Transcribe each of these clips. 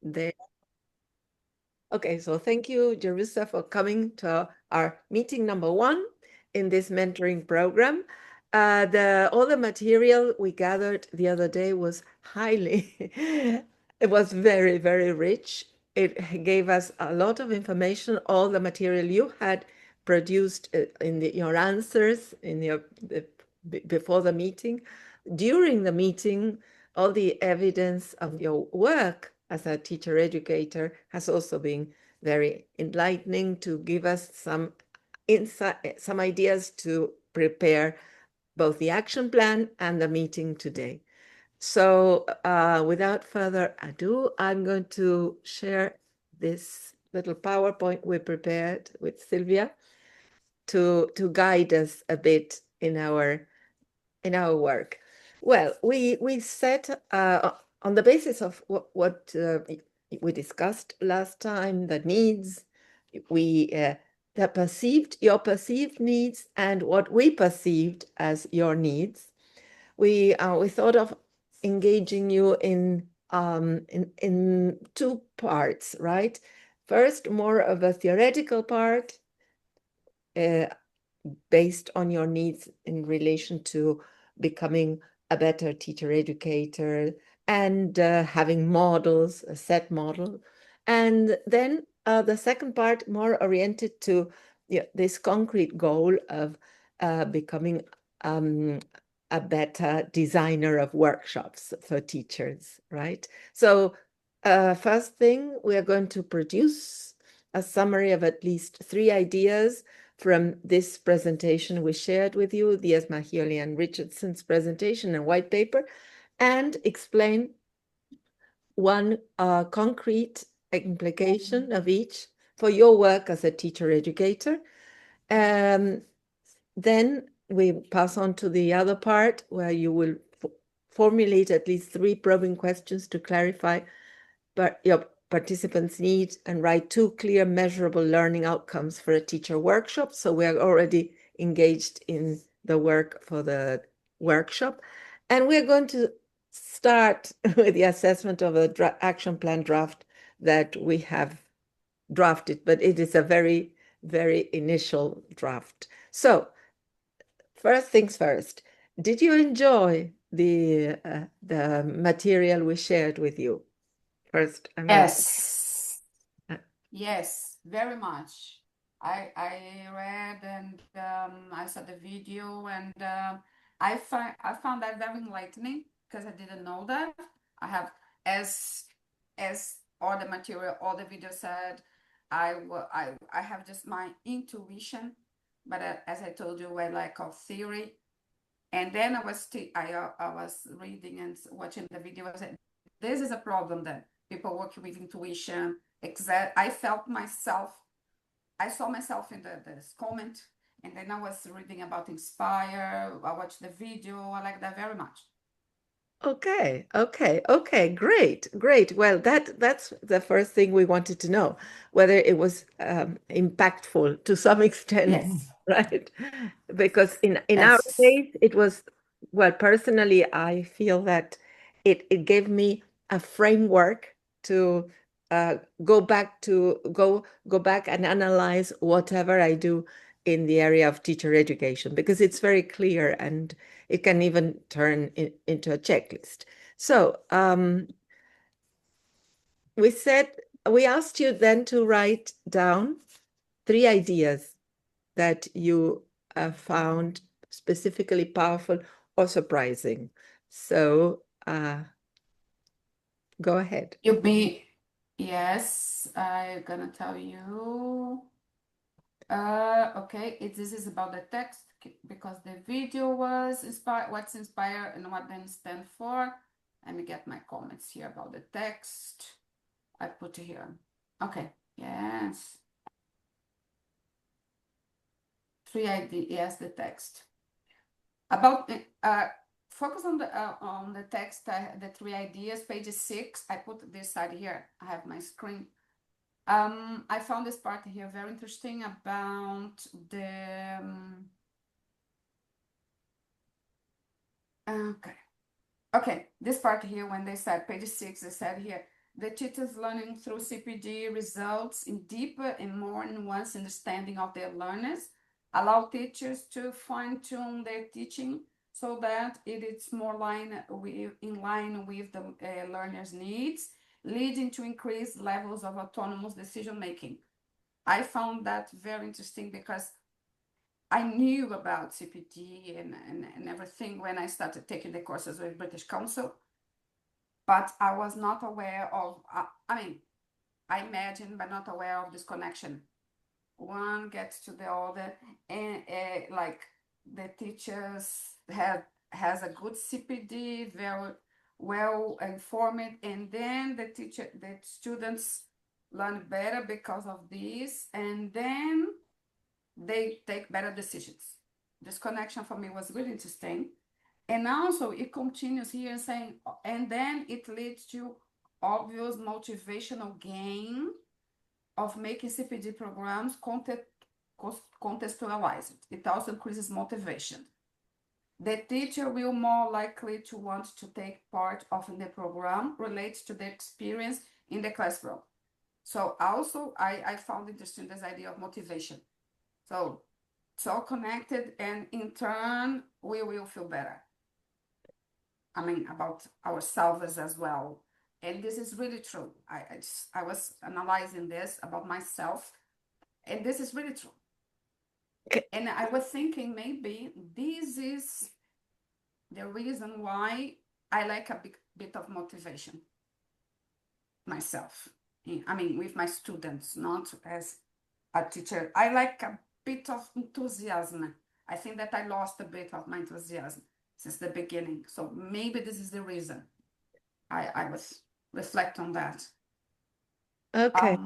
There. Okay, so thank you, Jerusa, for coming to our meeting number 1 in this mentoring program. All the material we gathered the other day was it was very, very rich. It gave us a lot of information, all the material you had produced in your answers before the meeting. During the meeting, all the evidence of your work as a teacher educator has also been very enlightening to give us some insight, some ideas to prepare both the action plan and the meeting today. So without further ado, I'm going to share this little PowerPoint we prepared with Sylvia to guide us a bit in our work. Well, we set on the basis of what we discussed last time, the needs, your perceived needs and what we perceived as your needs. We thought of engaging you in 2 parts, right? First, more of a theoretical part, based on your needs in relation to becoming a better teacher educator and having models, a set model. And then the second part more oriented to this concrete goal of becoming a better designer of workshops for teachers, right? So first thing, we are going to produce a summary of at least 3 ideas from this presentation we shared with you, the Esmahioli and Richardson's presentation and white paper, and explain one concrete implication of each for your work as a teacher educator. Then we pass on to the other part where you will formulate at least 3 probing questions to clarify your participants' needs and write 2 clear, measurable learning outcomes for a teacher workshop. So we're already engaged in the work for the workshop. And we're going to start with the assessment of a action plan draft that we have drafted, but it is a very, very initial draft. So first things first, did you enjoy the material we shared with you? First, I'm going to... Yes, very much. I read and I saw the video and I found that very enlightening because I didn't know that. I have as all the material, all the video said, I have just my intuition, but as I told you, I like of theory. And then I was reading and watching the video. I said, this is a problem that people work with intuition. I felt myself. I saw myself in this comment, and then I was reading about Inspire. I watched the video. I like that very much. Okay, great. Well, that's the first thing we wanted to know, whether it was impactful to some extent, Yes. right? Because in our Yes. case, it was, well, personally, I feel that it gave me a framework to go back and analyze whatever I do in the area of teacher education, because it's very clear and it can even turn into a checklist. So we asked you then to write down 3 ideas that you found specifically powerful or surprising. So go ahead. Yes, I'm gonna tell you. Okay, this is about the text because the video was inspired, what's inspired and what then stand for. Let me get my comments here about the text. I put it here. Okay, yes. 3 ideas, yes, the text. About focus on the text, the 3 ideas, page 6. I put this side here. I have my screen. I found this part here very interesting about the okay, this part here when they said page 6, they said here The teachers learning through CPD results in deeper and more nuanced understanding of their learners, allow teachers to fine-tune their teaching so that it is more in line with the learner's needs, leading to increased levels of autonomous decision making. I found that very interesting because I knew about CPD and everything when I started taking the courses with British Council, but I was not aware of, I mean, I imagine, but not aware of this connection. One gets to the other, and like the teachers has a good CPD, very well informed, and then the students learn better because of this, and then they take better decisions. This connection for me was really interesting. And also it continues here saying, and then it leads to obvious motivational gain of making CPD programs contextualized. It also increases motivation. The teacher will more likely to want to take part of the program relates to the experience in the classroom. So also I found interesting this idea of motivation. So it's all connected, and in turn, we will feel better. I mean, about ourselves as well. And this is really true. I was analyzing this about myself, and this is really true. Okay. And I was thinking maybe this is the reason why I like a bit of motivation myself. I mean, with my students, not as a teacher. I like a bit of enthusiasm. I think that I lost a bit of my enthusiasm since the beginning. So maybe this is the reason. I was reflect on that. Okay.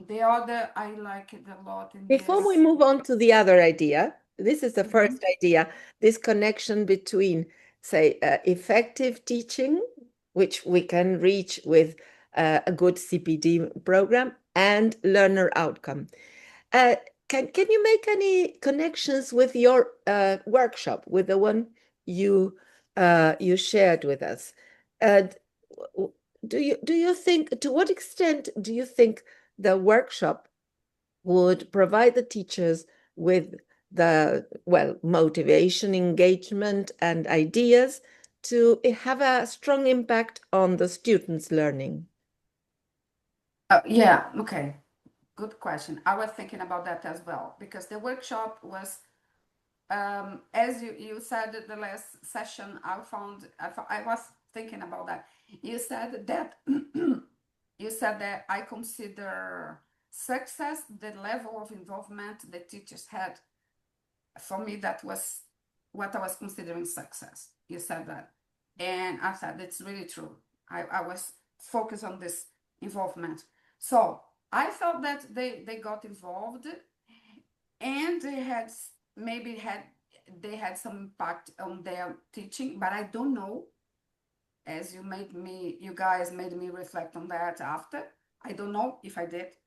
The other I like it a lot in Before we this. move on to the other idea, this is the Mhm. first idea, this connection between, say, effective teaching, which we can reach with a good CPD program, and learner outcome. Uh, can you make any connections with your workshop, with the one you shared with us? Uh, do you think, to what extent do you think the workshop would provide the teachers with the, well, motivation, engagement, and ideas to have a strong impact on the students' learning? Yeah, okay. Good question. I was thinking about that as well because the workshop was, as you said at the last session, I was thinking about that. You said that you said that I consider success the level of involvement the teachers had. For me, that was what I was considering success. You said that, and I said it's really true. I was focused on this involvement. So I felt that they got involved and they had some impact on their teaching, but I don't know, as you guys made me reflect on that after. I don't know if I did,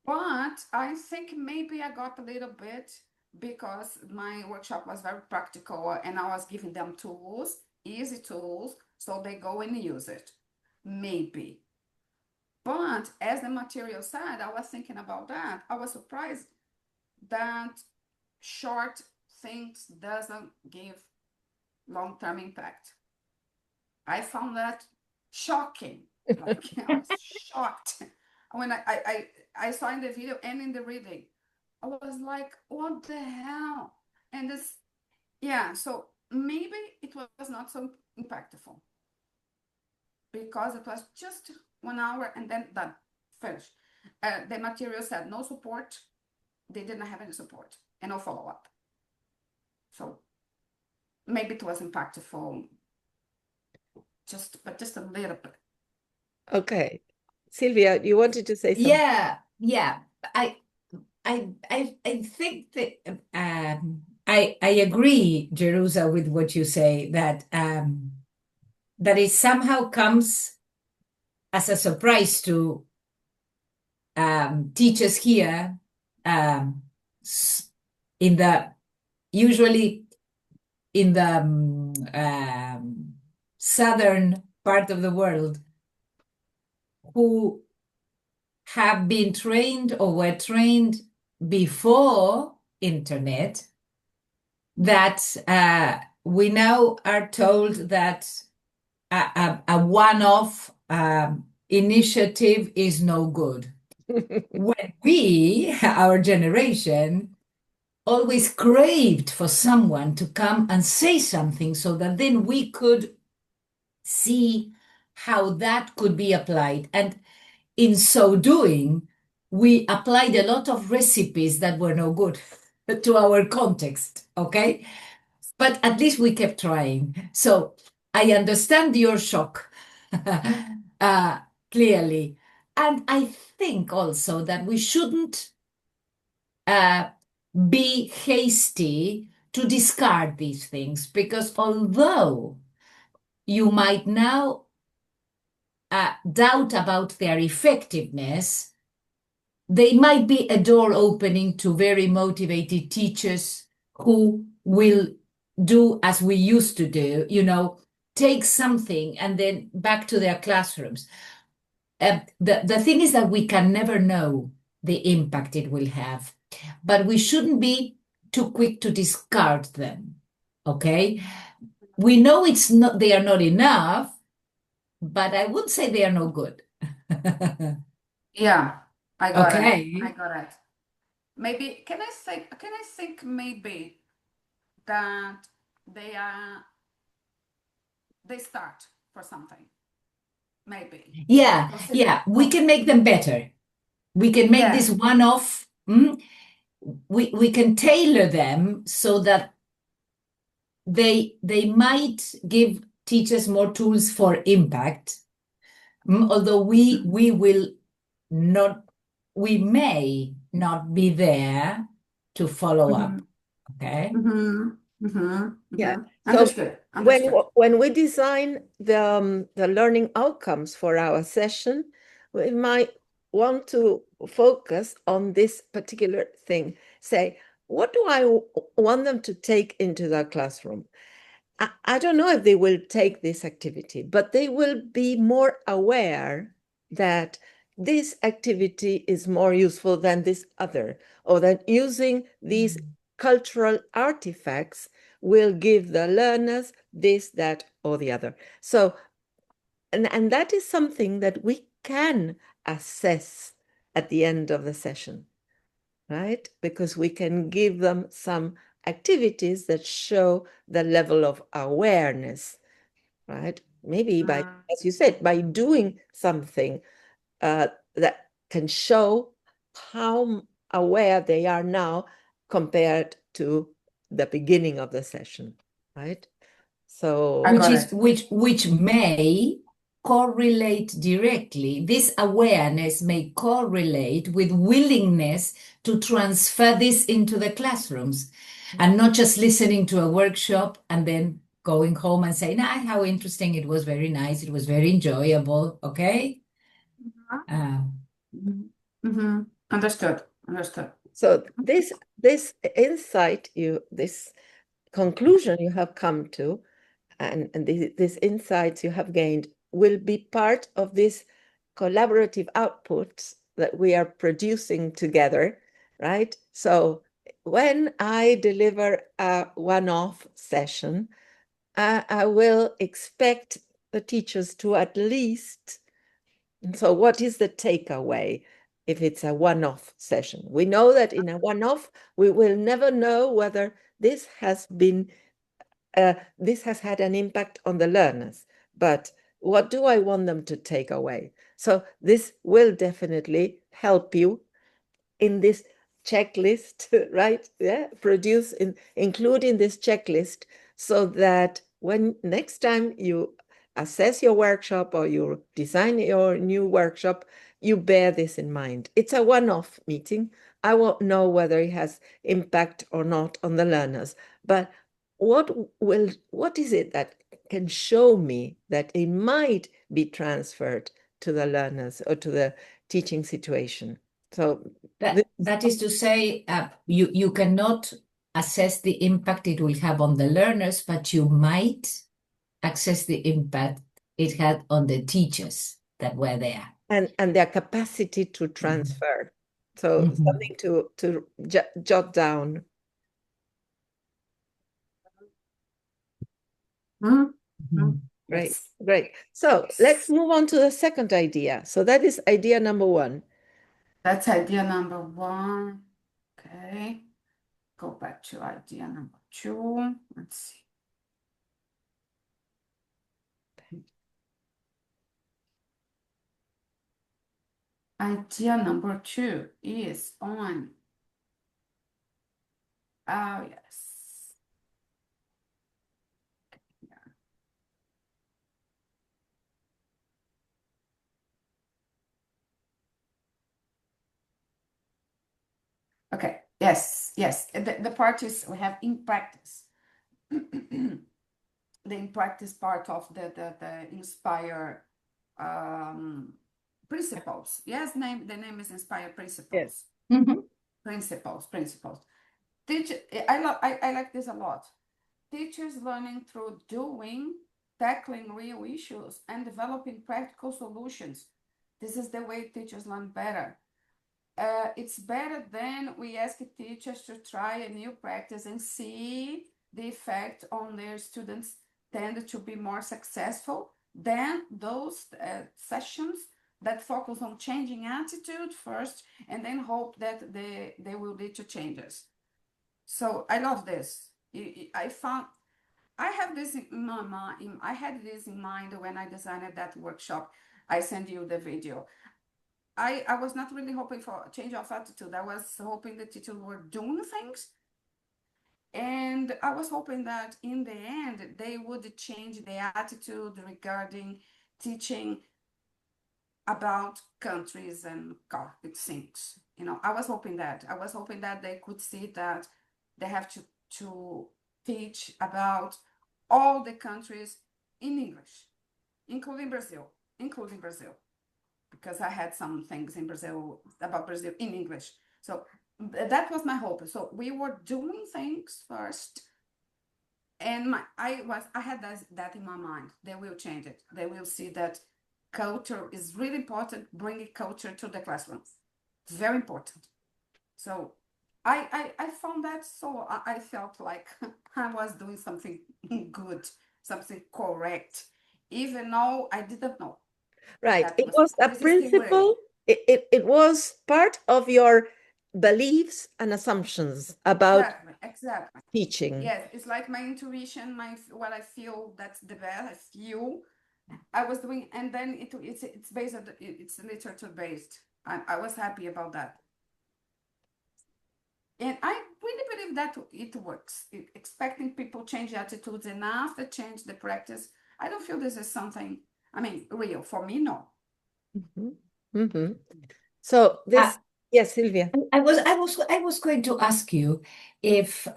but I think maybe I got a little bit because my workshop was very practical and I was giving them tools, easy tools, so they go and use it. Maybe. But as the material said, I was thinking about that. I was surprised that short things doesn't give long-term impact. I found that shocking. Like I was shocked when I saw in the video and in the reading. I was like, what the hell? And this, yeah, so maybe it was not so impactful because it was just 1 hour and then done, finished. The material said no support. They didn't have any support and no follow-up. So maybe it was impactful, but just a little bit. Okay. Sylvia, you wanted to say something? Yeah. I I think that I agree, Jerusa, with what you say that it somehow comes as a surprise to teachers here um, in the usually in the southern part of the world who have been trained or were trained before internet that we now are told that a one-off initiative is no good. When we, our generation, always craved for someone to come and say something so that then we could see how that could be applied. And in so doing, we applied a lot of recipes that were no good to our context, okay? But at least we kept trying. So I understand your shock clearly. And I think also that we shouldn't be hasty to discard these things, because although you might now doubt about their effectiveness, they might be a door opening to very motivated teachers who will do as we used to do, take something and then back to their classrooms. The thing is that we can never know the impact it will have, but we shouldn't be too quick to discard them, okay? We know they are not enough, but I wouldn't say they are no good. Yeah, I got it. Okay. I got it. Maybe can I think maybe that they start for something. Maybe. Yeah, Consider. we can make them better. We can make this Yes. one-off. We can tailor them so that they might give teachers more tools for impact. Although we will not, we may not be there to follow up. Okay. Yeah. So Understood. when we design the learning outcomes for our session, we might want to focus on this particular thing. Say, what do I want them to take into the classroom? I don't know if they will take this activity, but they will be more aware that this activity is more useful than this other, or that using these cultural artifacts will give the learners this, that, or the other. So, and that is something that we can assess at the end of the session, right? Because we can give them some activities that show the level of awareness, right? Maybe by, as you said, by doing something that can show how aware they are now compared to the beginning of the session, right? So which may correlate directly. This awareness may correlate with willingness to transfer this into the classrooms, and not just listening to a workshop and then going home and saying, how interesting, it was very nice, it was very enjoyable, okay? Understood. So this insight, this conclusion you have come to, and these insights you have gained will be part of this collaborative outputs that we are producing together, right? So when I deliver a one-off session, I will expect the teachers to at least, so what is the takeaway if it's a one-off session? We know that in a one-off, we will never know whether this has had an impact on the learners, but what do I want them to take away? So this will definitely help you in this checklist, right? Yeah, include in this checklist, so that when next time you assess your workshop or you design your new workshop, you bear this in mind. It's a one-off meeting. I won't know whether it has impact or not on the learners, but what is it that can show me that it might be transferred to the learners or to the teaching situation? So that is to say, you cannot assess the impact it will have on the learners, but you might assess the impact it had on the teachers. that were there. And their capacity to transfer. So something to jot down. Great, Yes. great. So let's move on to the second idea. So that is idea number one. That's idea number one. Okay. Go back to idea number two. Let's see. Idea number two is on. Oh, yes. Okay. Yes. Yes. The part is we have in practice. The in practice part of the inspire principles. Yes, the name is inspire principles. Yes. Principles. I like this a lot. Teachers learning through doing, tackling real issues, and developing practical solutions. This is the way teachers learn better. It's better than we ask teachers to try a new practice and see the effect on their students tend to be more successful than those sessions that focus on changing attitude first and then hope that they will lead to changes. So I love this. I have this in my mind. I had this in mind when I designed that workshop. I sent you the video. I was not really hoping for a change of attitude. I was hoping the teachers were doing things. And I was hoping that in the end, they would change their attitude regarding teaching about countries and Catholic things. I was hoping that. I was hoping that they could see that they have to teach about all the countries in English, including Brazil, because I had some things in Brazil about Brazil in English. So that was my hope. So we were doing things first, and I had that in my mind. They will change it. They will see that culture is really important. Bringing culture to the classrooms, it's very important. So I found that, so I felt like I was doing something good, something correct, even though I didn't know. Right. That It was a this is still principle. It was part of your beliefs and assumptions about exactly. teaching. Yes, it's like my intuition, what I feel that's the best. I feel I was doing, and then it's based on it's literature based. I was happy about that, and I really believe that it works. Expecting people change attitudes enough to change the practice. I don't feel this is something. I mean, real for me, no. So this, yes, Sylvia. I was going to ask you if,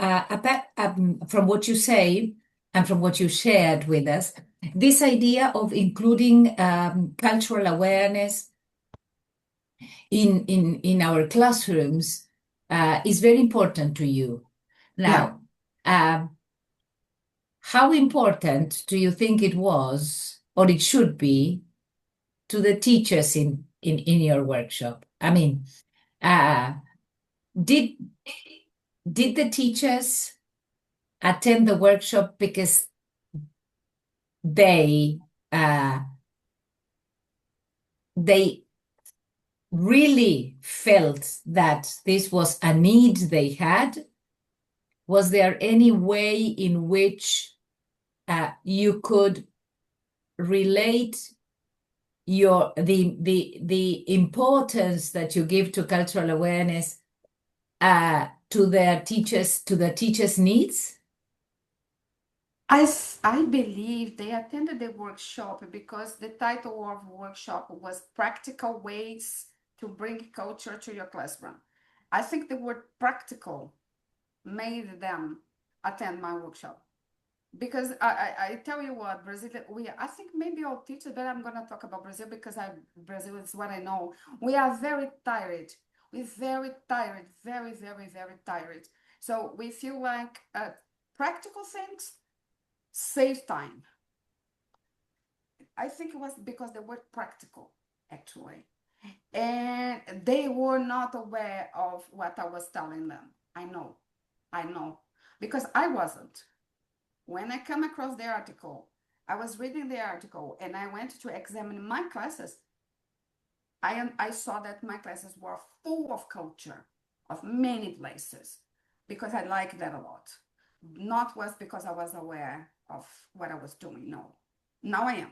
from what you say and from what you shared with us, this idea of including cultural awareness in our classrooms is very important to you. Now, how important do you think it was, or it should be, to the teachers in your workshop? I mean, did the teachers attend the workshop because they really felt that this was a need they had? Was there any way in which you could relate the importance that you give to cultural awareness to the teachers' needs? I believe they attended the workshop because the title of the workshop was Practical Ways to Bring Culture to Your Classroom. I think the word practical made them attend my workshop. Because I tell you what, Brazil, I think maybe I'll teach it, but I'm going to talk about Brazil because Brazil is what I know. We are very tired. We're very tired, very, very, very tired. So we feel like practical things save time. I think it was because they were practical, actually. And they were not aware of what I was telling them. I know, because I wasn't. When I come across the article, I was reading the article and I went to examine my classes. I saw that my classes were full of culture, of many places, because I liked that a lot. Not was because I was aware of what I was doing. No, now I am.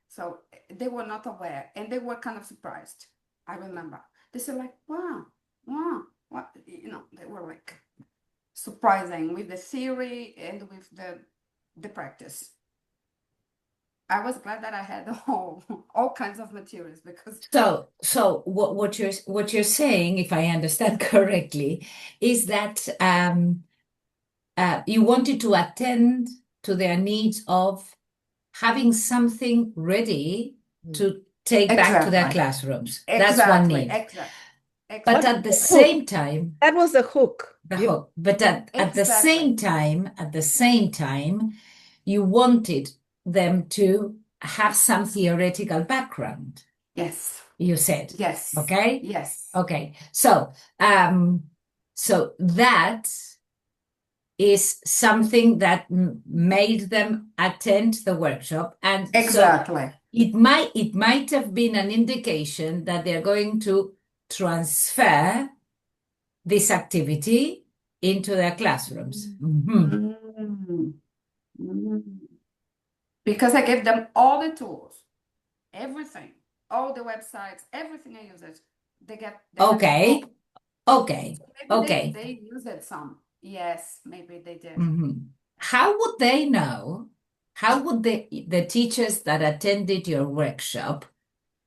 So they were not aware and they were kind of surprised. I remember they said like, wow, wow, what, they were like surprising with the theory and with the practice. I was glad that I had all kinds of materials because So what you're saying, if I understand correctly, is that you wanted to attend to their needs of having something ready to take back to their exactly, classrooms. That's one need. But exactly, at the The hook. same time, That was the hook. the hook. But at the same time, you wanted them to have some theoretical background, yes, you said. yes, Okay? yes, Okay. So that is something that made them attend the workshop. And so exactly. it might have been an indication that they're going to transfer this activity into their classrooms. Mhm. Mm, mm. Because I gave them all the tools, everything, all the websites, everything I use it. They have it Okay, all. okay, So maybe okay. they use it some. Yes, maybe they did. Mhm. How would they know? How would the teachers that attended your workshop,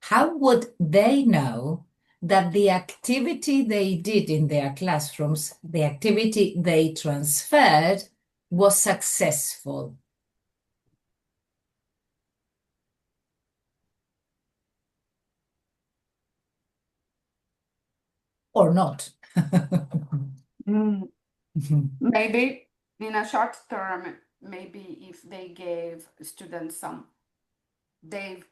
how would they know that the activity they did in their classrooms, the activity they transferred, was successful or not? Mm, Mhm. maybe in a short term, maybe if they gave students some, they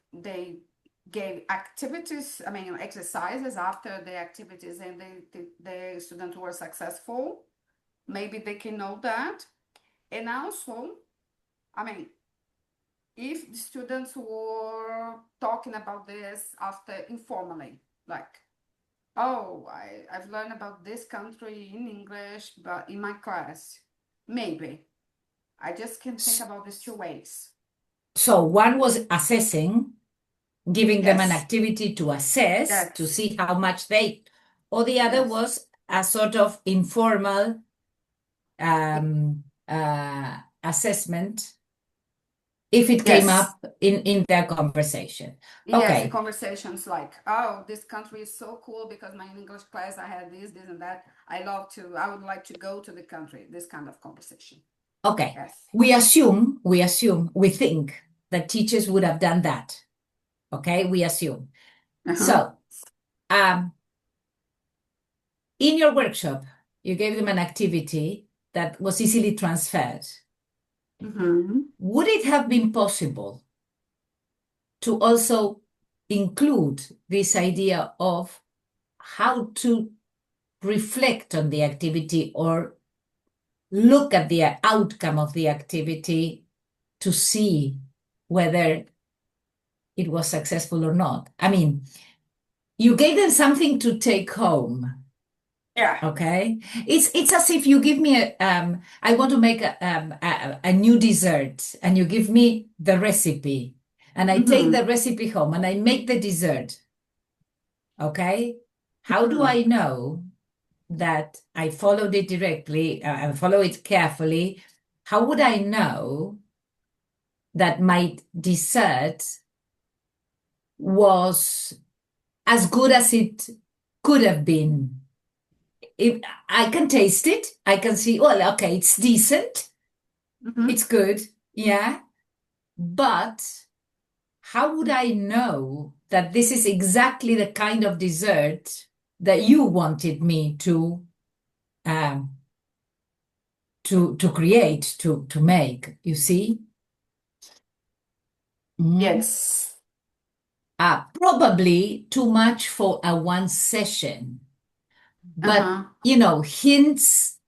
gave activities, I mean exercises after the activities and the students were successful, maybe they can know that. And also, I mean, if the students were talking about this after informally, like, oh, I've learned about this country in English, but in my class, maybe. I just can think about these two ways. So one was assessing, giving them an Yes, activity to assess, to yes, see how much they, or the other yes. was a sort of informal assessment if it came Yes, up in their conversation. yes, in Okay, conversations like, oh, this country is so cool because my English class, I had this, and that. I would like to go to the country. This kind of conversation. okay. Yes. We think that teachers would have done that. Okay, we assume. Uh-huh. So, in your workshop, you gave them an activity that was easily transferred. Mm-hmm. Would it have been possible to also include this idea of how to reflect on the activity or look at the outcome of the activity to see whether it was successful or not? I mean, you gave them something to take home. Yeah. Okay, it's as if you give me I want to make a new dessert, and you give me the recipe, and I take the Mm-hmm. recipe home and I make the dessert. Okay, how do Mm-hmm. I know that I followed it directly and follow it carefully? How would I know that my dessert was as good as it could have been? If I can taste it, I can see, well, okay, it's decent, Mm-hmm. it's good, yeah, but how would I know that this is exactly the kind of dessert that you wanted me um, to create, to make, you see? Yes. Probably too much for a one session, but Uh-huh. hints,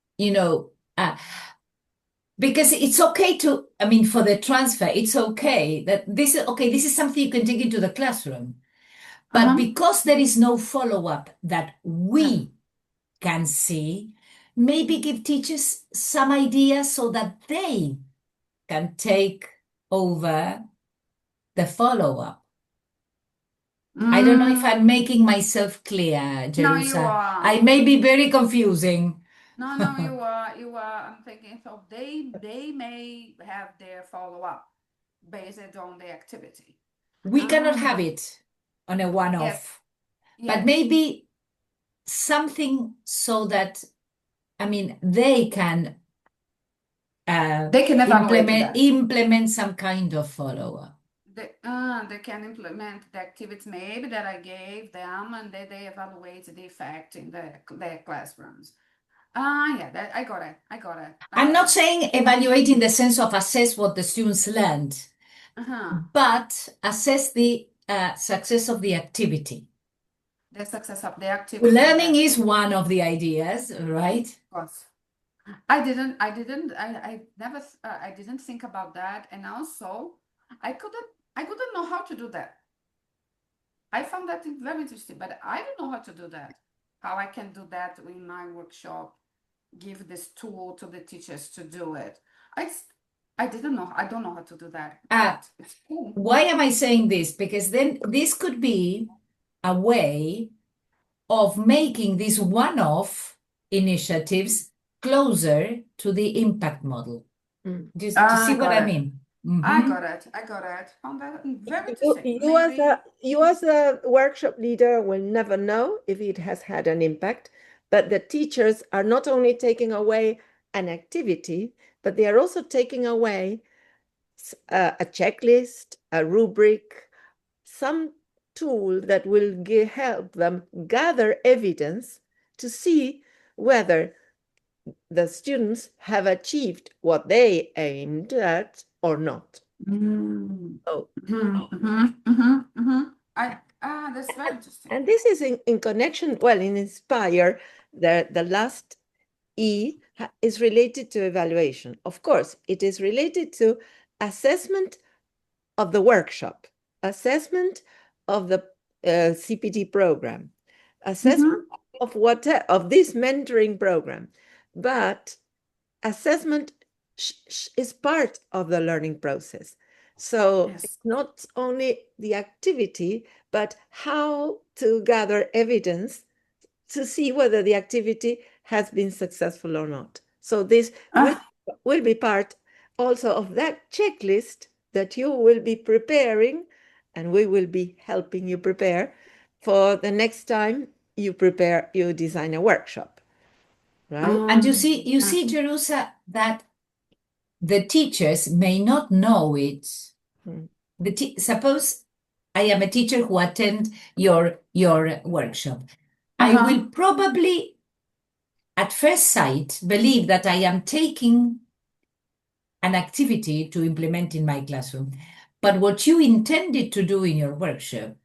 because it's okay to, I mean, for the transfer, it's okay that this is okay, this is something you can take into the classroom. But Uh-huh. because there is no follow-up that Yeah. we can see, maybe give teachers some ideas so that they can take over the follow-up. I don't know if I'm making myself clear, No, you Jerusa. are. I may be very confusing. No, you are. You are. I'm thinking so they may have their follow-up based on the activity. We cannot have But it on a yes, one-off, but yes. maybe something so that, I mean, they can They can evaluate that. implement some kind of follow-up. They can implement the activities maybe that I gave them, and they evaluate the effect in their classrooms. Yeah, I got it. I got it. I'm not Okay. saying evaluate in the sense of assess what the students learned, Uh-huh. but assess the success of the activity. The success of the activity, Learning yes, is one of the ideas, right? of course. I didn't think about that, and also I couldn't know how to do that. I found that very interesting, but I don't know how to do that. How I can do that in my workshop, give this tool to the teachers to do it. I I didn't know. I don't know how to do that, but it's cool. Why am I saying this? Because then this could be a way of making these one-off initiatives closer to the impact model. Just to see I what got I it. mean. I Mhm. got it. I got it. Found that very You, interesting. you as Maybe. a you as a workshop leader will never know if it has had an impact, but the teachers are not only taking away an activity, but they are also taking away a checklist, a rubric, some tool that will help them gather evidence to see whether the students have achieved what they aimed at or not. Mm. Oh, That's very interesting. and this is in connection, well, in Inspire, the last E is related to evaluation. Of course, it is related to assessment of the workshop, assessment of the CPD program, assessment of of this mentoring program. But assessment is part of the learning process. So Yes. it's not only the activity, but how to gather evidence to see whether the activity has been successful or not. So this will be part also of that checklist that you will be preparing, and we will be helping you prepare for the next time you design a workshop, right? And you see, Jerusa, that the teachers may not know it. Mm. Suppose I am a teacher who attend your workshop. I Uh-huh. will probably, at first sight, believe that I am taking an activity to implement in my classroom. But what you intended to do in your workshop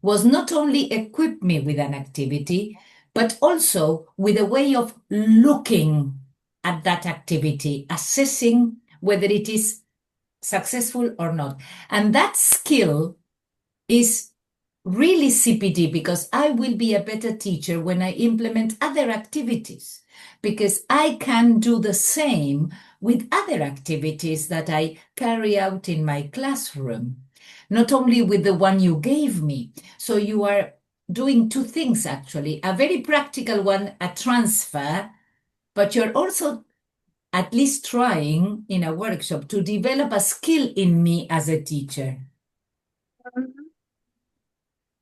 was not only equip me with an activity, but also with a way of looking at that activity, assessing whether it is successful or not. And that skill is really CPD, because I will be a better teacher when I implement other activities, because I can do the same with other activities that I carry out in my classroom, not only with the one you gave me. So you are doing two things, actually, a very practical one, a transfer, but you're also at least trying in a workshop to develop a skill in me as a teacher.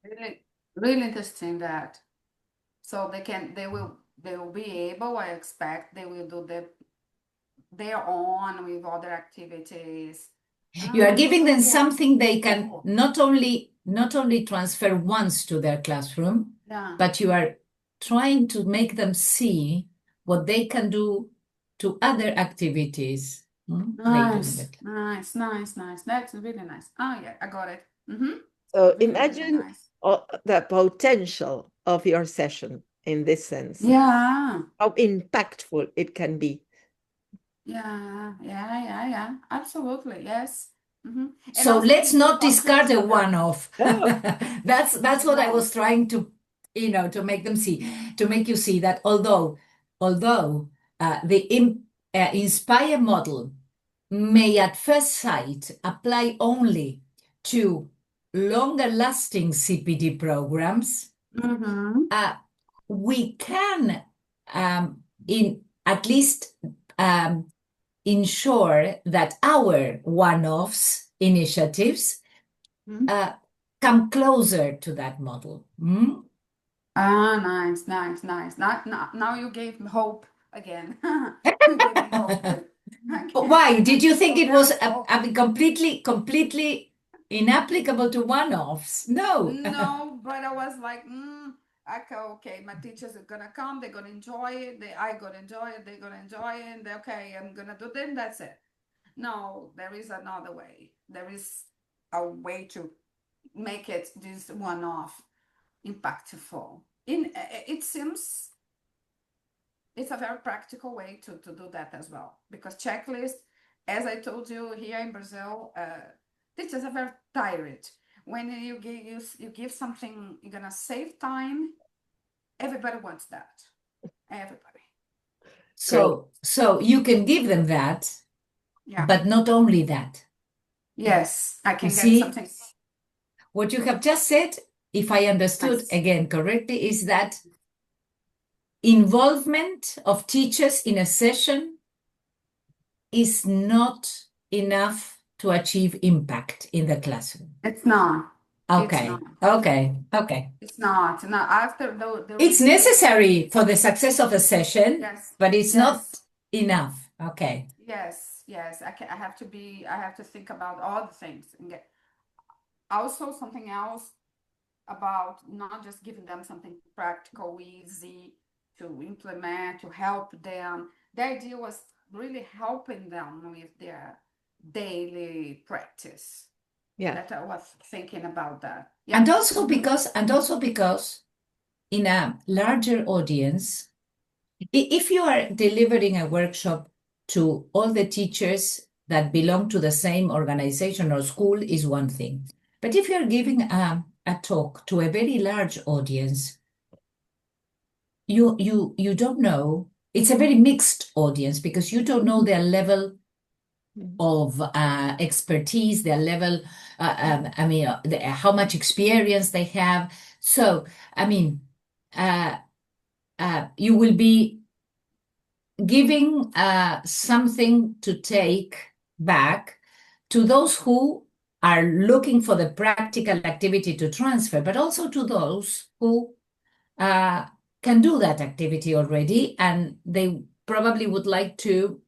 Really, really interesting that. So they will be able, I expect they will do their own with other activities. You are giving So them cool. something they can Cool. not only transfer once to their classroom, Yeah. but you are trying to make them see what they can do to other activities. They do in the Nice, nice, nice. That's really nice. Oh yeah, I got it. Mm-hmm. So Really, really imagine nice. the potential of your session in this sense, Yeah, how impactful it can be. yeah. Absolutely, yes. Mm-hmm. And So also let's it's not important. discard a one-off. Oh, That's what I No. was trying to, to make them see, to make you see that although the Inspire model may at first sight apply only to longer lasting CPD programs, Mm-hmm. we can in at least ensure that our one-offs initiatives Mm-hmm. uh, come closer to that model. Mm? Ah, nice, nice, nice. Now you gave me hope again. You gave me hope. Why? Did you think So it was there's hope. completely inapplicable to one-offs? No. No, but I was like, okay, my teachers are gonna come, they're gonna enjoy it, I gonna enjoy it, they're gonna enjoy it, and okay, I'm gonna do them, that's it. No, there is another way. There is a way to make it this one-off impactful. It seems it's a very practical way to do that as well. Because checklist, as I told you here in Brazil, teachers are very tired. When you give something, you're gonna save time. Everybody wants that. Everybody. great. So you can give them that, Yeah. but not only that. Yes, I You can get see, something what you have just said, if I understood nice. again correctly, is that involvement of teachers in a session is not enough to achieve impact in the classroom. It's not. It's Okay, not. okay. It's not. Now after the It's review. necessary for the success of a session, Yes. but it's not Yes. enough. Okay. Yes. I have to think about all the things and get also something else about not just giving them something practical, easy to implement, to help them. The idea was really helping them with their daily practice. Yeah. That I was thinking about that. Yeah. And also because in a larger audience, if you are delivering a workshop to all the teachers that belong to the same organization or school is one thing. But if you're giving a talk to a very large audience, you don't know. It's a very mixed audience because you don't know their level of expertise, their level, how much experience they have. So, I mean, you will be giving something to take back to those who are looking for the practical activity to transfer, but also to those who can do that activity already and they probably would like to,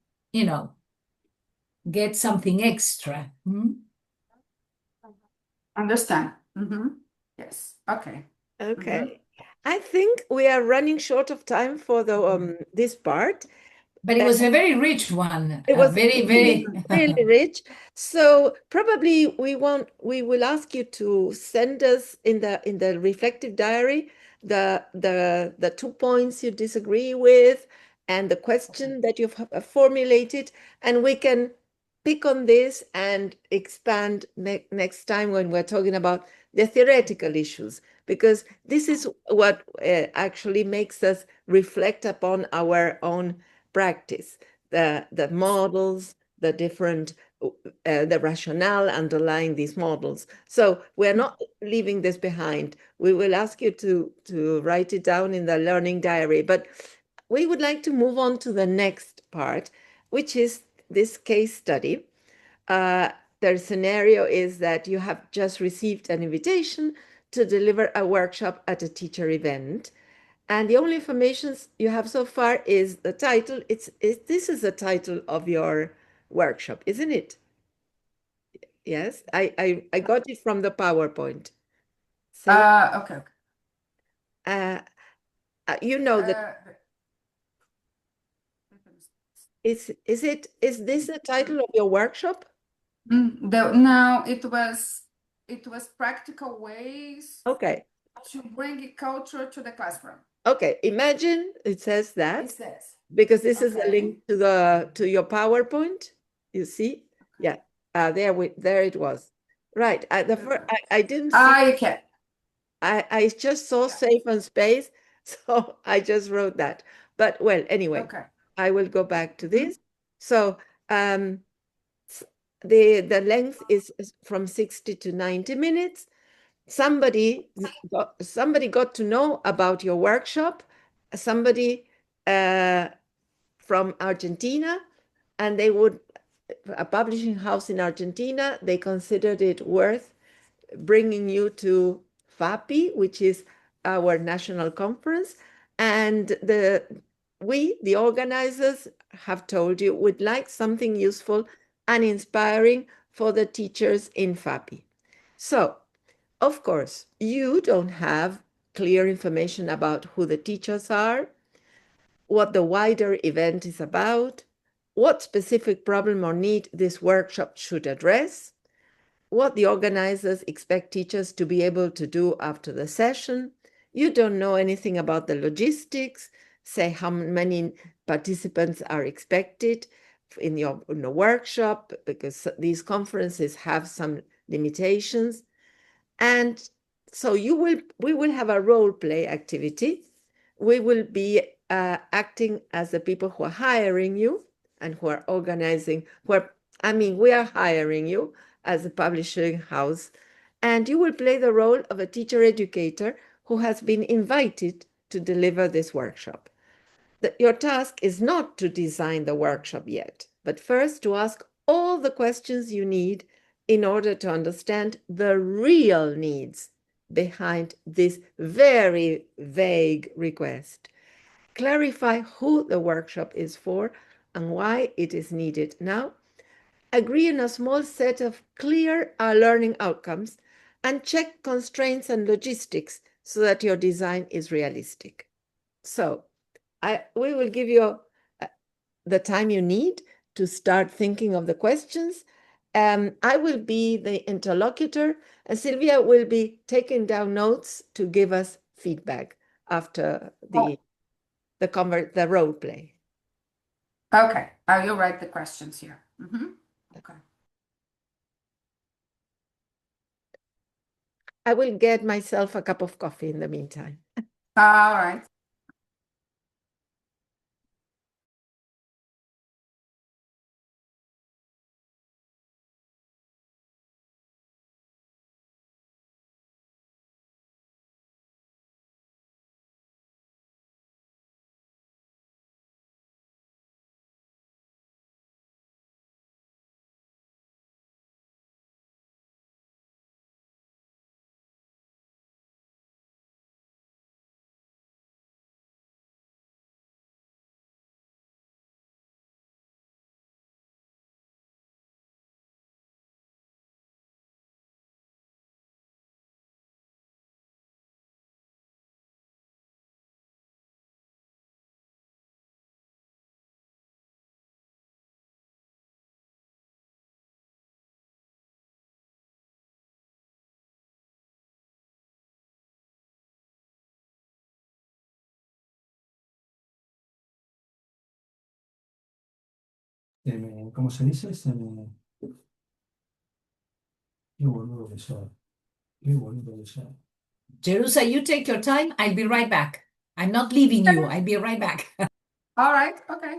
get something extra. Understand. Yes. Okay. Okay. I think we are running short of time for the this part. But it was a very rich one, It was very, really, very. really rich. So probably we will ask you to send us in the reflective diary the 2 points you disagree with and the question that you've formulated, and we can pick on this and expand next time when we're talking about the theoretical issues, because this is what actually makes us reflect upon our own practice, the models, the different the rationale underlying these models. So we're not leaving this behind. We will ask you to write it down in the learning diary, but we would like to move on to the next part, which is this case study. The scenario is that you have just received an invitation to deliver a workshop at a teacher event. And the only information you have so far is the title. This is the title of your workshop, isn't it? Yes, I got it from the PowerPoint. Say, Okay. uh, you know that. Uh, Is this the title of your workshop? No, it was practical ways Okay. to bring culture to the classroom. Okay. Imagine it says that It says. because this is a Okay. link to your PowerPoint. You see? Yeah. There it was. Right. I didn't see. Ah, you can. I just saw Yeah. safe and space, so I just wrote that. But well, anyway, Okay. I will go back to this. So um, the length is from 60 to 90 minutes. Somebody got to know about your workshop, somebody from Argentina, and they would a publishing house in Argentina, they considered it worth bringing you to FAPI, which is our national conference. And the organizers, have told you would like something useful and inspiring for the teachers in FAPI. So, of course, you don't have clear information about who the teachers are, what the wider event is about, what specific problem or need this workshop should address, what the organizers expect teachers to be able to do after the session. You don't know anything about the logistics, say how many participants are expected in the workshop, because these conferences have some limitations. And so we will have a role play activity. We will be acting as the people who are hiring you and who are organizing, we are hiring you as a publishing house, and you will play the role of a teacher educator who has been invited to deliver this workshop. Your task is not to design the workshop yet, but first to ask all the questions you need in order to understand the real needs behind this very vague request. Clarify who the workshop is for and why it is needed now. Agree on a small set of clear learning outcomes and check constraints and logistics so that your design is realistic. So we will give you the time you need to start thinking of the questions. I will be the interlocutor, and Sylvia will be taking down notes to give us feedback after the role play. Okay. I will write the questions here. Okay. I will get myself a cup of coffee in the meantime. All right. ¿Cómo se dice? Qué boludo que soy. Qué boludo que soy. Jerusa, you take your time. I'll be right back. I'm not leaving you. I'll be right back. All right. Okay.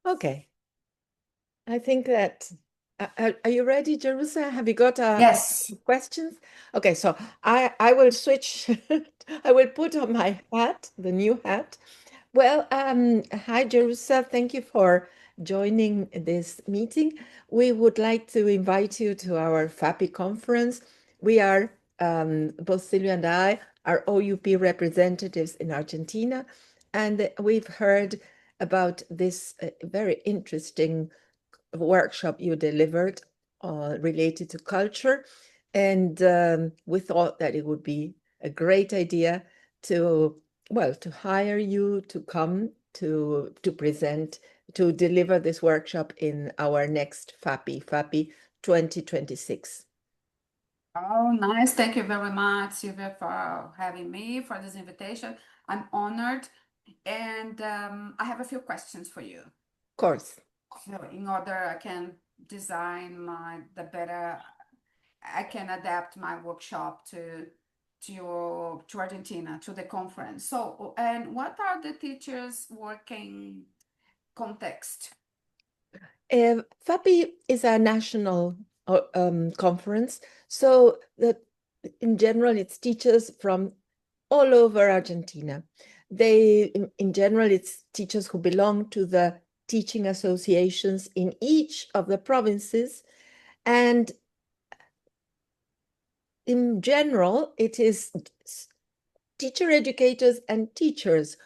Okay. I think that, are you ready, Jerusa? Have you got Yes. questions? Okay, so I will switch. I will put on my hat, the new hat. Well, hi, Jerusa. Thank you for joining this meeting. We would like to invite you to our FAPI conference. We are, both Silvia and I, are OUP representatives in Argentina, and we've heard about this very interesting workshop you delivered related to culture. And we thought that it would be a great idea to, well, to hire you to come to present, to deliver this workshop in our next FAPI 2026. Oh, nice. Thank you very much, Sylvia, for having me for this invitation. I'm honored. And I have a few questions for you. Of course. So in order I can design the better, I can adapt my workshop to Argentina, to the conference. So, and what are the teachers' working context? FAPI is a national conference, so that in general it's teachers from all over Argentina. In general, it's teachers who belong to the teaching associations in each of the provinces. And in general, it is teacher educators and teachers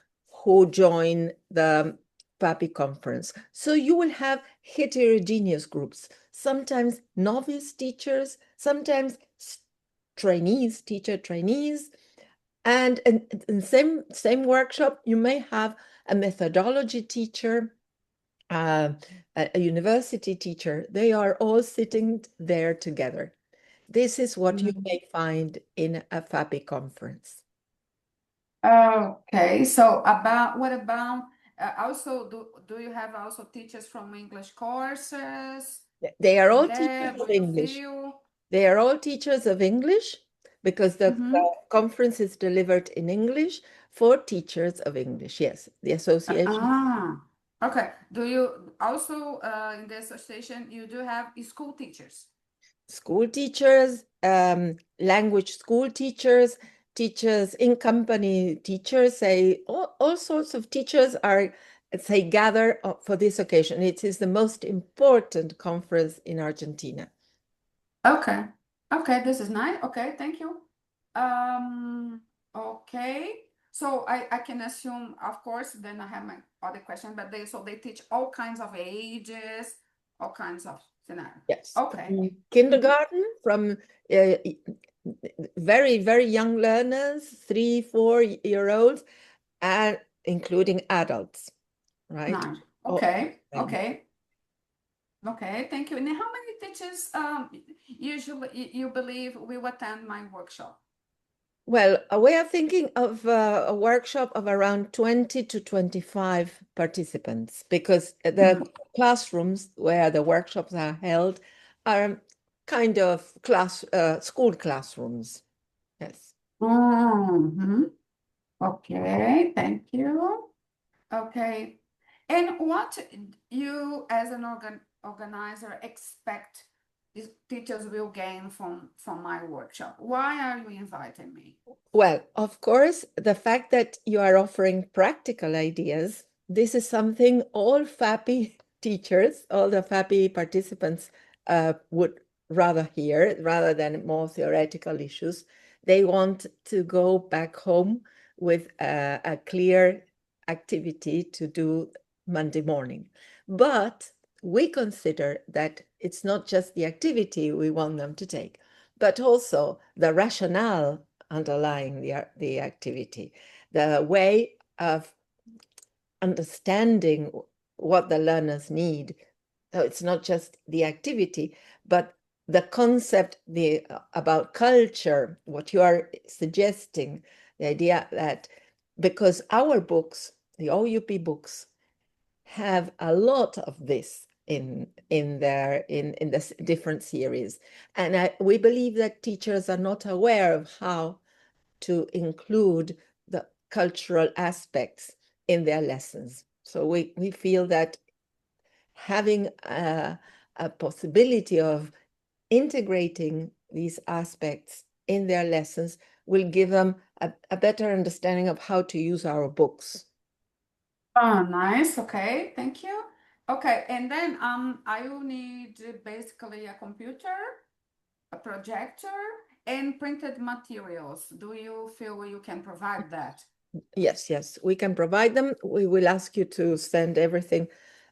who join the FAPI conference. So you will have heterogeneous groups, sometimes novice teachers, sometimes trainees, teacher trainees, and in same workshop, you may have a methodology teacher, a university teacher. They are all sitting there together. This is what you may find in a FAPI conference. Okay, so what about also do you have also teachers from English courses They are all there? teachers Do of you English. feel? They are all teachers of English because the Mhm. conference is delivered in English for teachers of English. Yes, the association. Ah, okay. Do you also in the association you do have school teachers? School teachers, language school teachers, teachers in company teachers, say all sorts of teachers are, say, gather for this occasion. It is the most important conference in Argentina. Okay. Okay, this is nice. Okay, thank you. Okay. So I can assume, of course, then I have my other question, but they teach all kinds of ages, all kinds of scenarios. Yes, Okay. from kindergarten, from very, very young learners, 3, 4-year-olds, and including adults, right? Nice. All Okay. of them. Okay. Okay, thank you. And how many teachers usually you believe will attend my workshop? Well, we are thinking of a workshop of around 20 to 25 participants because the classrooms where the workshops are held are kind of school classrooms. Yes. Mm-hmm. Okay, thank you. Okay. And what you as an organizer expect these teachers will gain from my workshop? Why are you inviting me? Well, of course, the fact that you are offering practical ideas, this is something all FAPI teachers, all the FAPI participants would rather hear rather than more theoretical issues. They want to go back home with a clear activity to do Monday morning. But we consider that it's not just the activity we want them to take, but also the rationale underlying the activity, the way of understanding what the learners need. So it's not just the activity, but the concept about culture, what you are suggesting, the idea that because our books, the OUP books, have a lot of this in the different series, and we believe that teachers are not aware of how to include the cultural aspects in their lessons. So we feel that having a possibility of integrating these aspects in their lessons will give them a better understanding of how to use our books. Oh, nice. Okay, thank you. Okay, and then I will need basically a computer, a projector, and printed materials. Do you feel you can provide that? Yes, we can provide them. We will ask you to send everything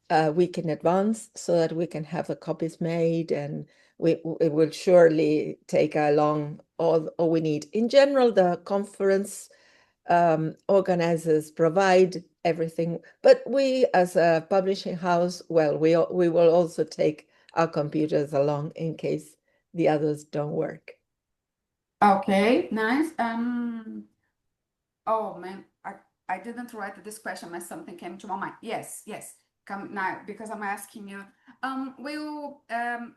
a week in advance so that we can have the copies made, and it will surely take along all we need. In general, the conference organizers provide everything, but we as a publishing house, well, we will also take our computers along in case the others don't work. Okay, nice. Oh man, I didn't write this question, but something came to my mind. Yes. Come now, because I'm asking you.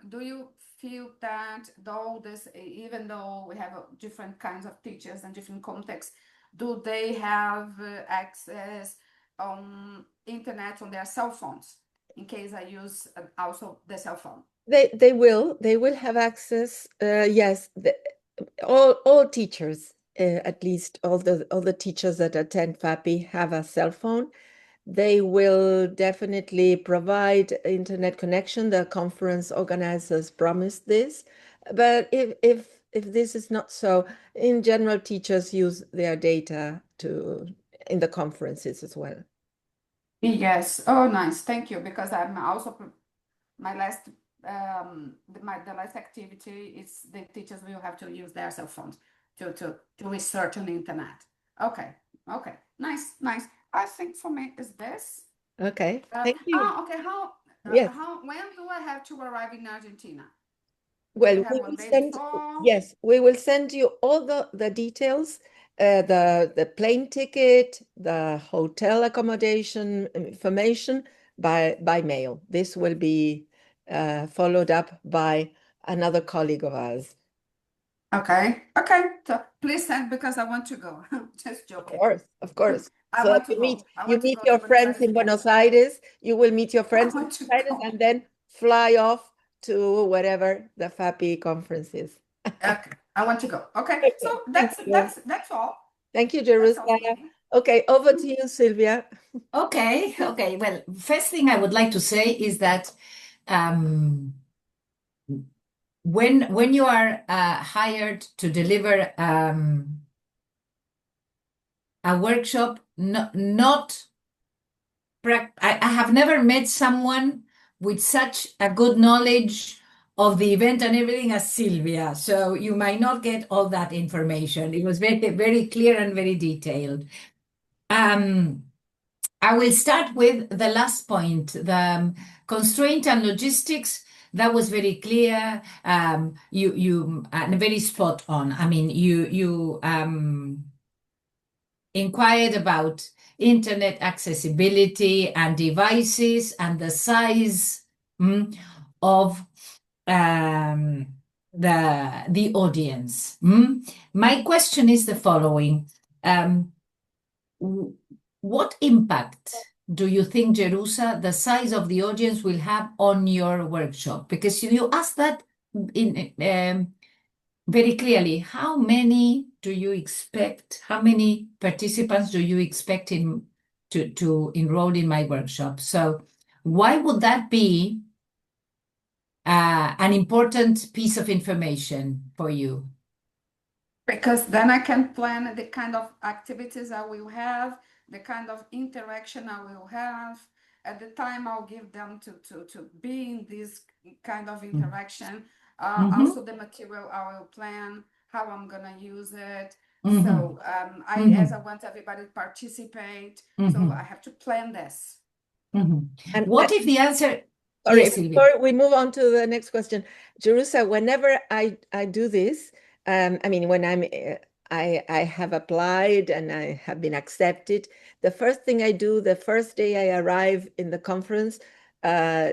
Do you feel that though this, even though we have different kinds of teachers and different contexts, do they have access on internet on their cell phones? In case I use also the cell phone. They will have access. Yes, all teachers, at least all the teachers that attend FAPI have a cell phone. They will definitely provide internet connection. The conference organizers promised this, but if this is not so, in general, teachers use their data in the conferences as well. Yes. Oh, nice. Thank you. Because I'm also my last the last activity is the teachers will have to use their cell phones to research on the internet. Okay. Nice. I think for me is this. Okay. Thank you. Okay. Yes. When do I have to arrive in Argentina? Do Well, you have one day before? yes, we will send you all the details, the plane ticket, the hotel accommodation information by mail. This will be followed up by another colleague of ours. Okay. So please send because I want to go. Just joking. Of course. I So want to you go. I you want to meet go to your Buenos friends Aires in again. Buenos Aires. You will meet your I friends in want to Buenos Aires go. and then fly off to whatever the FAPI conference is. Okay, I want to go. Okay, Okay, so thank you. that's all. Thank you, That's all Jerusa. for me. Okay, over to you, Sylvia. Okay. Well, first thing I would like to say is that um, when you are hired to deliver a workshop, not I have never met someone with such a good knowledge of the event and everything as Sylvia. So you might not get all that information. It was very clear and very detailed. I will start with the last point, the constraint and logistics. That was very clear. You and very spot on. I mean, you inquired about internet accessibility and devices and the size of the audience. My question is the following. What impact do you think, Jerusa, the size of the audience will have on your workshop? Because you asked that in very clearly. How many do you expect? How many participants do you expect to enroll in my workshop? So why would that be an important piece of information for you? Because then I can plan the kind of activities I will have, the kind of interaction I will have. At the time, I'll give them to be in this kind of interaction. Also, the material I will plan, how I'm gonna use it. So as I want everybody to participate, so I have to plan this. And What if the answer? sorry, Yes, Sylvia. before we move on to the next question, Jerusa, whenever I do this, I mean, when I have applied and I have been accepted, the first thing I do, the first day I arrive in the conference, well,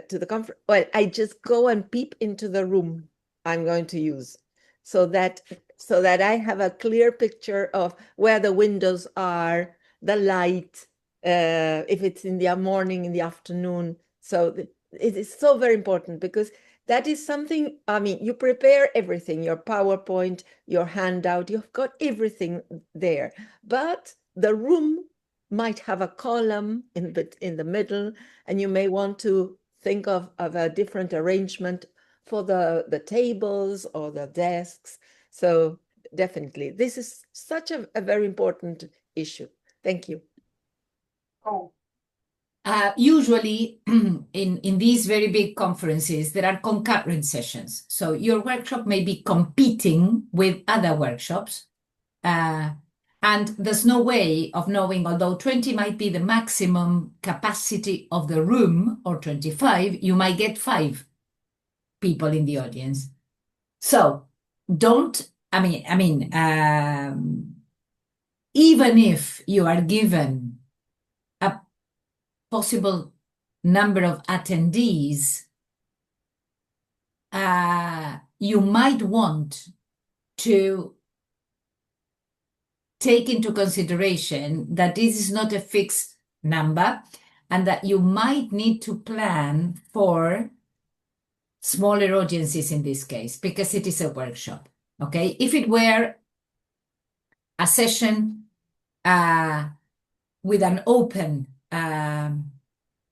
I just go and peep into the room I'm going to use, so that I have a clear picture of where the windows are, the light, if it's in the morning, in the afternoon. So it is so very important, because that is something, I mean, you prepare everything, your PowerPoint, your handout, you've got everything there, but the room might have a column in the middle, and you may want to think of a different arrangement for the tables or the desks. So definitely, this is such a very important issue. Thank you. Oh, Usually in these very big conferences, there are concurrent sessions. So your workshop may be competing with other workshops. And there's no way of knowing, although 20 might be the maximum capacity of the room, or 25, you might get 5 people in the audience. So don't, even if you are given a possible number of attendees, you might want to take into consideration that this is not a fixed number, and that you might need to plan for smaller audiences in this case, because it is a workshop. Okay, if it were a session with an open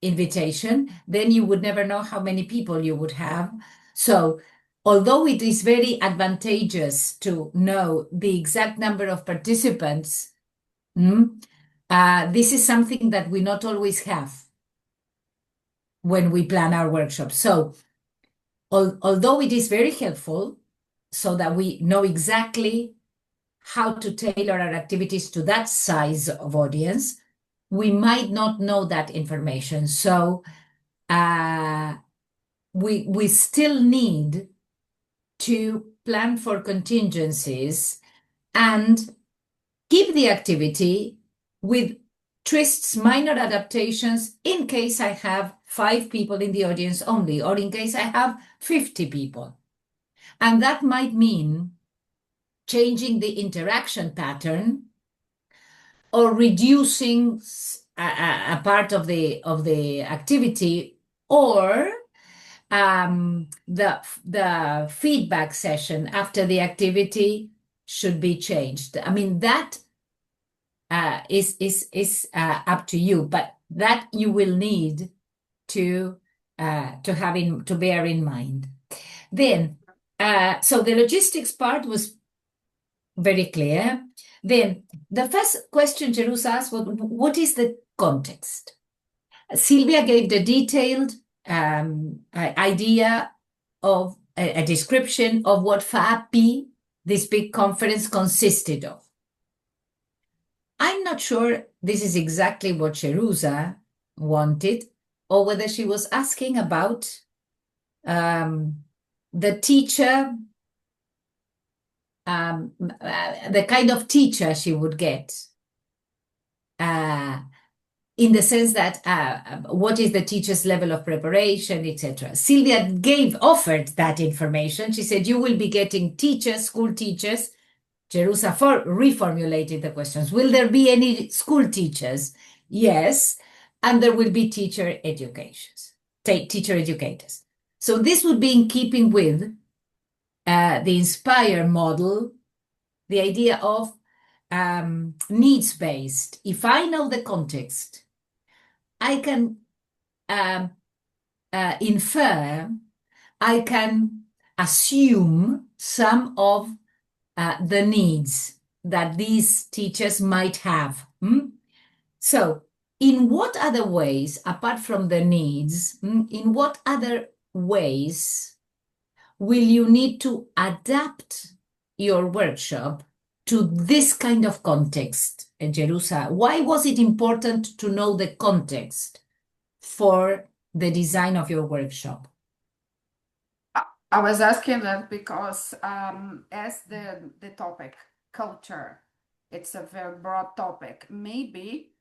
invitation, then you would never know how many people you would have. So although it is very advantageous to know the exact number of participants, this is something that we not always have when we plan our workshops. So although it is very helpful so that we know exactly how to tailor our activities to that size of audience, we might not know that information. So we still need to plan for contingencies and keep the activity with twists, minor adaptations, in case I have 5 people in the audience only, or in case I have 50 people. And that might mean changing the interaction pattern, or reducing a part of the activity, or the feedback session after the activity should be changed. I mean, that is up to you, but that you will need to bear in mind. Then, so the logistics part was very clear. Then the first question Jerusa asked was, what is the context? Sylvia gave the detailed idea of a description of what FAPI, this big conference, consisted of. I'm not sure this is exactly what Jerusa wanted, or whether she was asking about the teacher, the kind of teacher she would get, in the sense that what is the teacher's level of preparation, etc. Sylvia offered that information. She said, you will be getting teachers, school teachers. Jerusa reformulated the questions. Will there be any school teachers? Yes. And there will be teacher educators. So this would be in keeping with the Inspire model, the idea of needs-based. If I know the context, I can infer, I can assume some of the needs that these teachers might have. So in what other ways, apart from the needs, in what other ways will you need to adapt your workshop to this kind of context, Jerusa? Why was it important to know the context for the design of your workshop? I was asking that because as the topic, culture, it's a very broad topic. Maybe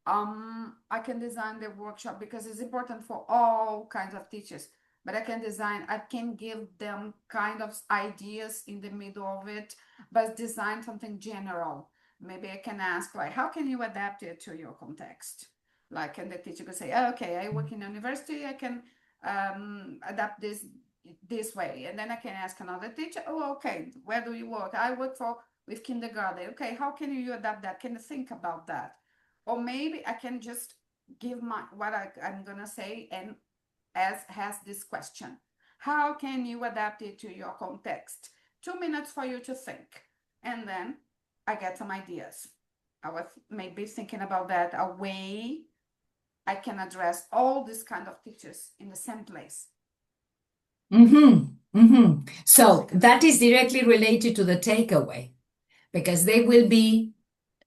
I can design the workshop because it's important for all kinds of teachers, but I can give them kind of ideas in the middle of it, but design something general. Maybe I can ask, like, how can you adapt it to your context? Like, and the teacher could say, okay, I work in a university, I can adapt this way. And then I can ask another teacher, oh, okay, where do you work? I work with kindergarten. Okay, how can you adapt that? Can you think about that? Or maybe I can just give what I'm gonna say and has this question. How can you adapt it to your context? 2 minutes for you to think. And then I get some ideas. I was maybe thinking about that, a way I can address all these kind of teachers in the same place. So that is directly related to the takeaway, because they will be,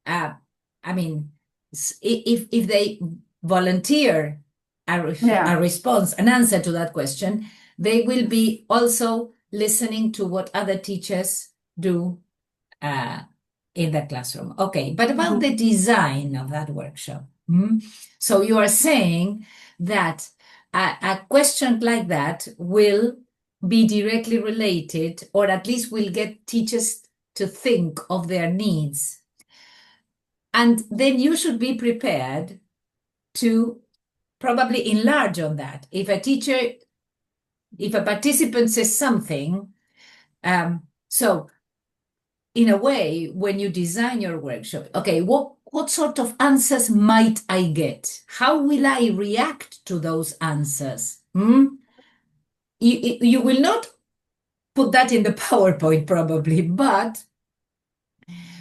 I mean, if they volunteer a response, an answer to that question, they will be also listening to what other teachers do in the classroom. Okay, but about the design of that workshop. So you are saying that a question like that will be directly related, or at least will get teachers to think of their needs. And then you should be prepared to probably enlarge on that. If a participant says something, so in a way, when you design your workshop, okay, what sort of answers might I get? How will I react to those answers? You will not put that in the PowerPoint probably, but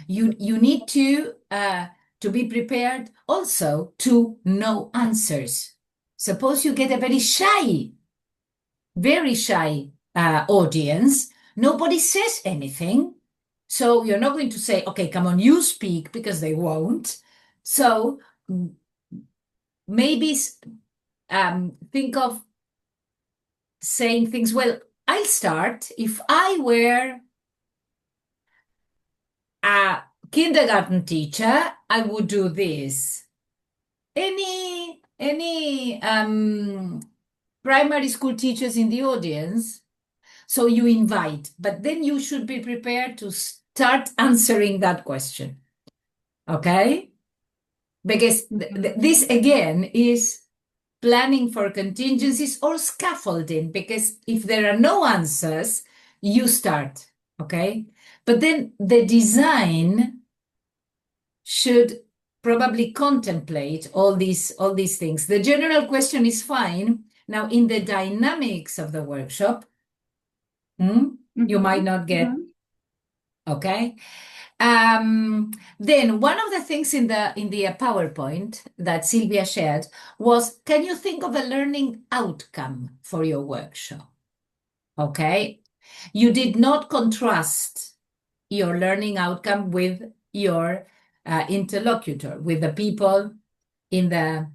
you need to be prepared also to know answers. Suppose you get a very shy audience, nobody says anything. So you're not going to say, okay, come on, you speak, because they won't. So maybe think of saying things, well, I'll start. If I were a kindergarten teacher, I would do this. Any primary school teachers in the audience? So you invite, but then you should be prepared to start answering that question. Okay? Because this again is planning for contingencies or scaffolding, because if there are no answers, you start. Okay? But then the design should probably contemplate all these things. The general question is fine. Now, in the dynamics of the workshop, you might not get, okay? Then one of the things in the PowerPoint that Sylvia shared was, can you think of a learning outcome for your workshop? Okay. You did not contrast your learning outcome with your interlocutor, with the people in the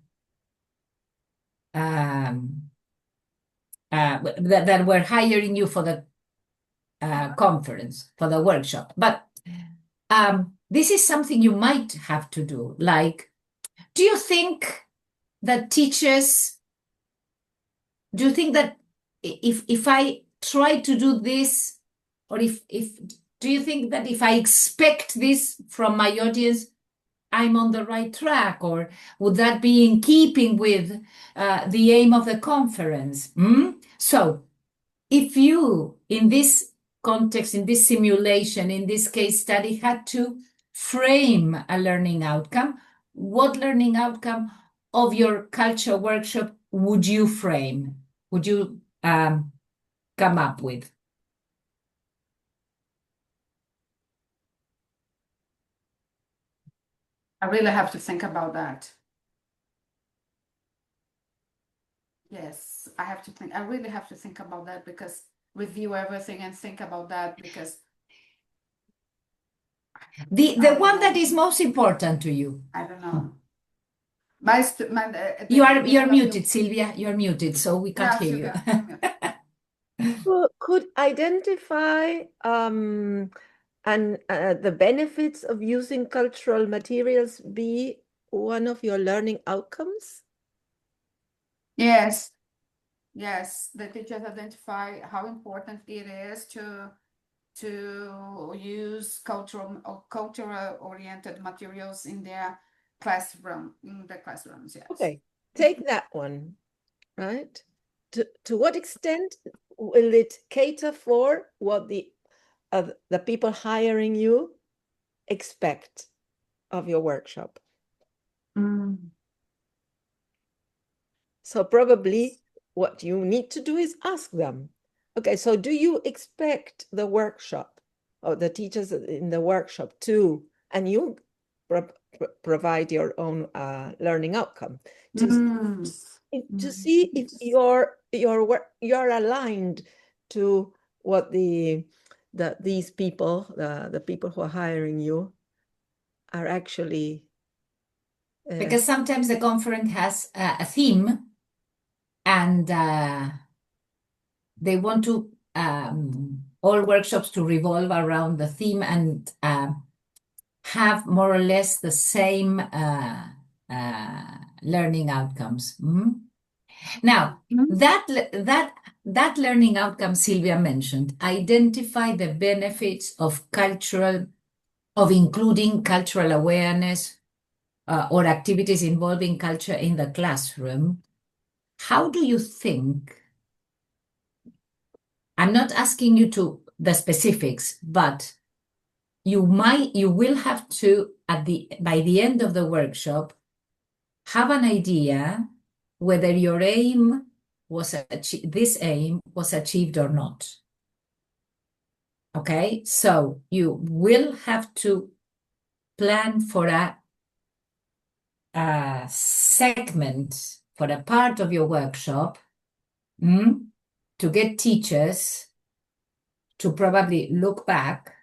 that were hiring you for the conference, for the workshop. But this is something you might have to do. Like, do you think that if I try to do this, or do you think that if I expect this from my audience, I'm on the right track? Or would that be in keeping with the aim of the conference? So if you, in this context, in this simulation, in this case study, had to frame a learning outcome, what learning outcome of your culture workshop would you frame? Would you come up with? I really have to think about that. Yes, I have to think. I really have to think about that, because review everything and think about that, because the one that is most important to you. I don't know. You're muted, Sylvia. You're muted, so we can't hear you. Well, could identify the benefits of using cultural materials be one of your learning outcomes? Yes. The teachers identify how important it is to use cultural oriented materials in their classrooms. Yes. Okay, take that one, right? to what extent will it cater for what the people hiring you expect of your workshop? So probably what you need to do is ask them, okay, so do you expect the workshop or the teachers in the workshop to, and you provide your own learning outcome to see if you're aligned to what these people, the people who are hiring you, are actually. Because sometimes the conference has a theme, and they want to all workshops to revolve around the theme and have more or less the same learning outcomes. Now, that learning outcome Silvia mentioned, identify the benefits of including cultural awareness or activities involving culture in the classroom. How do you think? I'm not asking you to the specifics, but you will have to, by the end of the workshop, have an idea whether your aim was this aim was achieved or not. Okay, so you will have to plan for a segment, for a part of your workshop, to get teachers to probably look back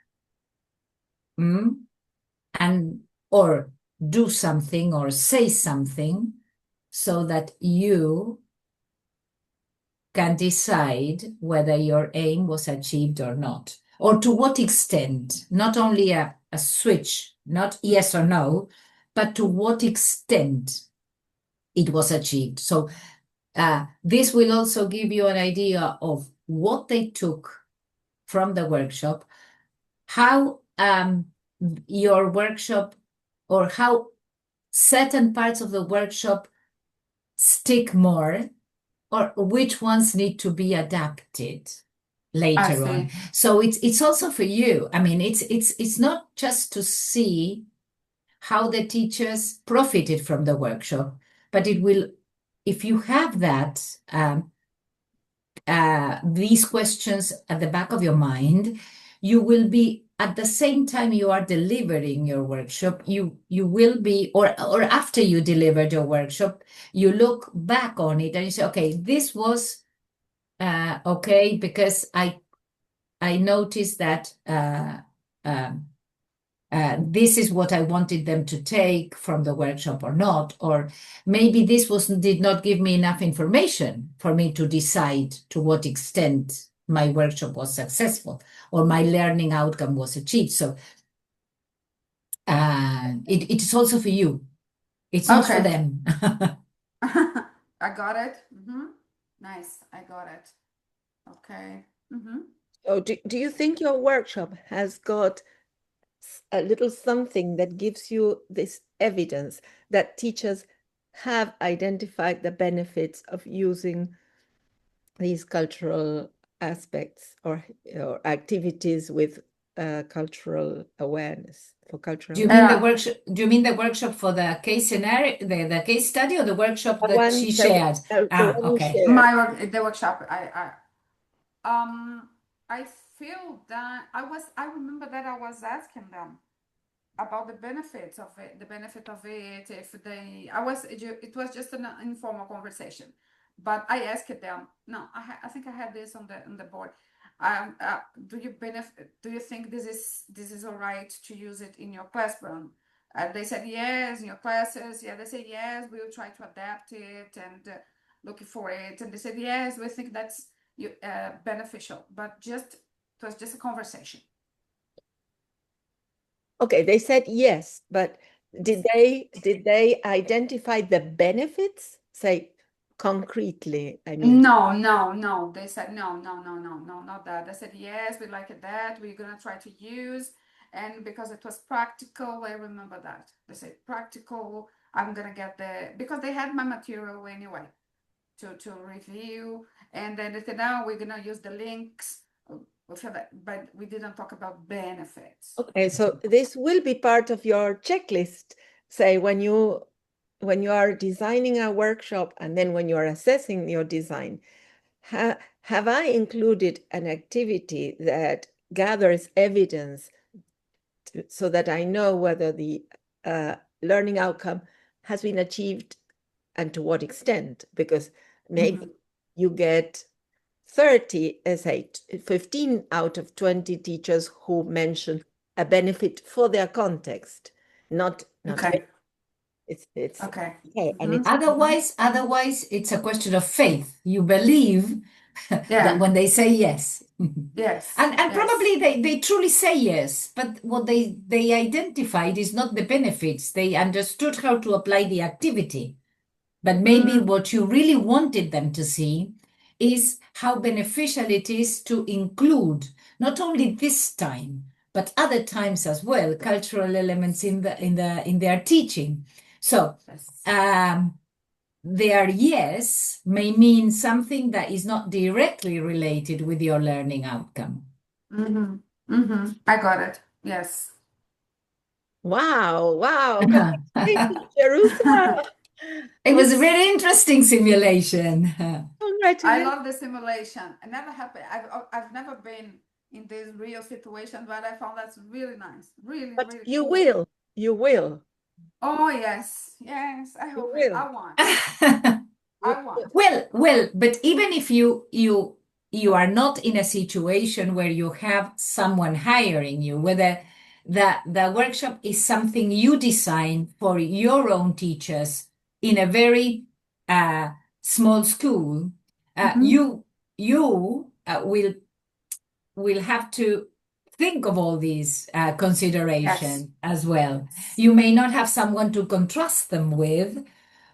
and or do something or say something so that you can decide whether your aim was achieved or not, or to what extent, not only a switch, not yes or no, but to what extent it was achieved. So this will also give you an idea of what they took from the workshop, how your workshop, or how certain parts of the workshop stick more, or which ones need to be adapted later on. So it's also for you. I mean, it's not just to see how the teachers profited from the workshop, but it will, if you have that, these questions at the back of your mind, you will be, at the same time you are delivering your workshop, you will be, or after you delivered your workshop, you look back on it and you say, okay, this was okay, because I noticed that this is what I wanted them to take from the workshop or not, or maybe this did not give me enough information for me to decide to what extent my workshop was successful or my learning outcome was achieved. So it is also for you. It's not for them. I got it. Nice. I got it. Okay. So do you think your workshop has got a little something that gives you this evidence that teachers have identified the benefits of using these cultural aspects or activities with cultural awareness, for cultural Do you mean the workshop? Do you mean the workshop for the case scenario, the case study, or the workshop that she shared? Okay. The workshop. I feel that I remember that I was asking them about the benefits of it, if they, it was just an informal conversation, but I asked them, no, I think I had this on the board. Do you think this is all right to use it in your classroom? They said yes, in your classes. Yeah, they said yes, we will try to adapt it and look for it. And they said yes, we think that's beneficial, but it was just a conversation. Okay, they said yes, but did they identify the benefits? Say concretely, I mean. No. They said no, not that. They said yes, we like it that. We're gonna try to use, and because it was practical, I remember that. They said practical, I'm gonna get because they had my material anyway. to review, and then they said, "Now we're gonna use the links for that," but we didn't talk about benefits. Okay, so this will be part of your checklist. Say when you are designing a workshop and then when you are assessing your design, have I included an activity that gathers evidence so that I know whether the learning outcome has been achieved and to what extent? Because maybe you get 30, say 15 out of 20 teachers who mention a benefit for their context, not Okay. it's Okay. and it's Otherwise, it's a question of faith. You believe that Yeah. when they say yes. Yes. And Yes. probably they truly say yes, but what they identified is not the benefits. They understood how to apply the activity. But maybe what you really wanted them to see is how beneficial it is to include not only this time, but other times as well, cultural elements in their teaching. So Yes. their yes may mean something that is not directly related with your learning outcome. I got it. Yes. wow. Congratulations, Jerusa. It was a very interesting simulation. I Congratulations. love the simulation. It never happened. I've never been in this real situation, but I found that's really nice. Really, But really you cool. will. You will. Oh yes. Yes. I You hope it. will. I want. I want. Well, but even if you are not in a situation where you have someone hiring you, whether the workshop is something you design for your own teachers in a very small school, you will have to think of all these considerations as well. You may not have someone to contrast them with,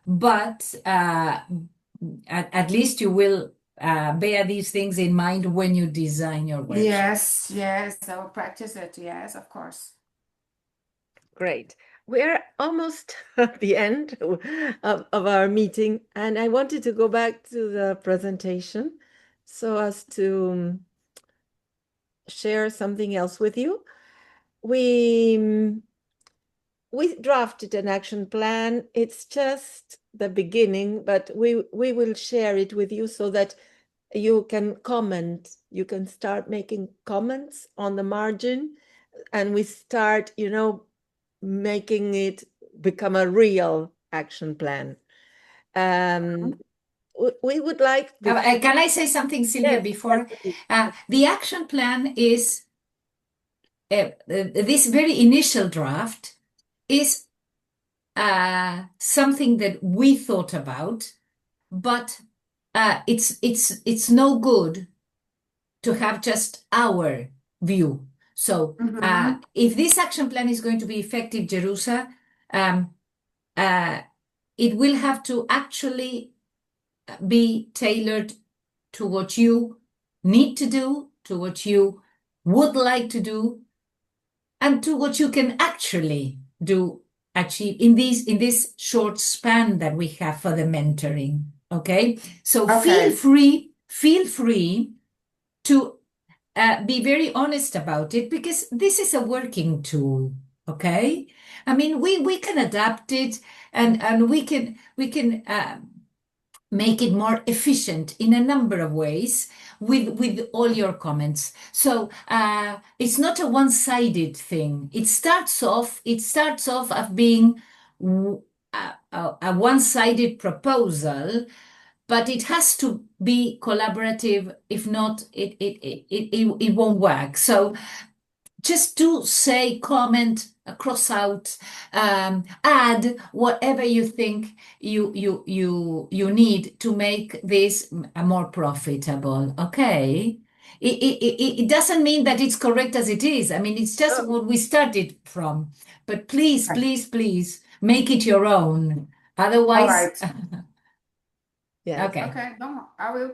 but at least you will bear these things in mind when you design your workshop. Yes, yes, I will practice it. Yes, of course. Great. We're almost at the end of our meeting, and I wanted to go back to the presentation so as to share something else with you. We drafted an action plan. It's just the beginning, but we will share it with you so that you can comment. You can start making comments on the margin, and we start, making it become a real action plan. We would like Can I say something, Sylvia, yes, before? yes, The action plan is this very initial draft is something that we thought about, but it's no good to have just our view. So if this action plan is going to be effective, Jerusa, it will have to actually be tailored to what you need to do, to what you would like to do, and to what you can actually do, achieve in this short span that we have for the mentoring. Okay, so Okay. feel free to be very honest about it, because this is a working tool. Okay, I mean we can adapt it, and we can make it more efficient in a number of ways with all your comments. So it's not a one-sided thing. It starts off as being a one-sided proposal, but it has to be collaborative. If not, it won't work. So just do say, comment, cross out, add whatever you think you need to make this more profitable. Okay. It doesn't mean that it's correct as it is. I mean, it's just what we started from. But please, please, please make it your own. Otherwise, All right. yes. Okay. Okay, no, I will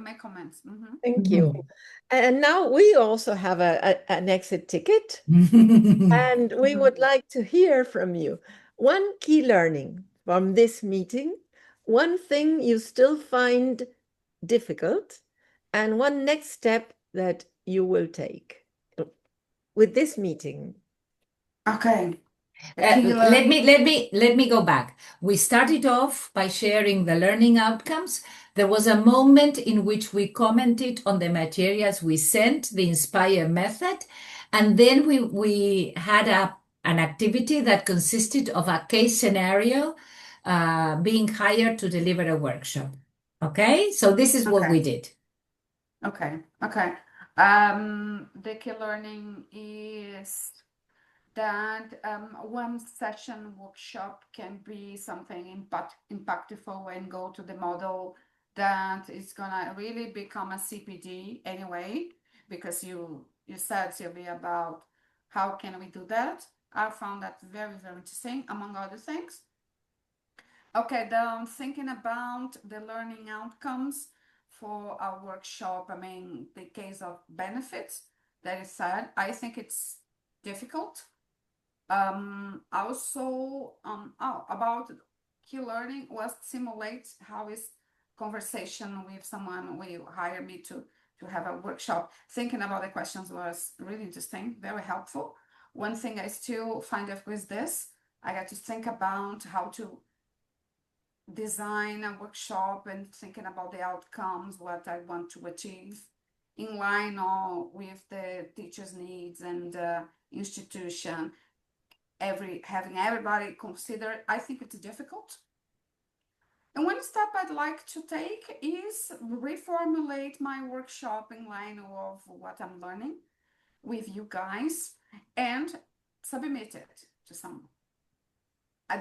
make comments. Thank you. And now we also have an exit ticket, and we would like to hear from you. One key learning from this meeting one thing you still find difficult and one next step that you will take with this meeting. Okay. Tequila. Let me go back. We started off by sharing the learning outcomes. There was a moment in which we commented on the materials we sent, the Inspire method, and then we had an activity that consisted of a case scenario being hired to deliver a workshop. Okay, so this is what we did. Okay. The key learning is that one session workshop can be something impactful and go to the model that is gonna really become a CPD anyway, because you said, Sylvia, about how can we do that. I found that very, very interesting, among other things. Okay, then thinking about the learning outcomes for our workshop, I mean, the case of benefits that is said, I think it's difficult. Also, about key learning was simulate how is conversation with someone will hire me to have a workshop. Thinking about the questions was really interesting, very helpful. One thing I still find out with this, I got to think about how to design a workshop and thinking about the outcomes, what I want to achieve in line or with the teacher's needs and institution. Having everybody consider, I think it's difficult. And one step I'd like to take is reformulate my workshop in line of what I'm learning with you guys and submit it to someone.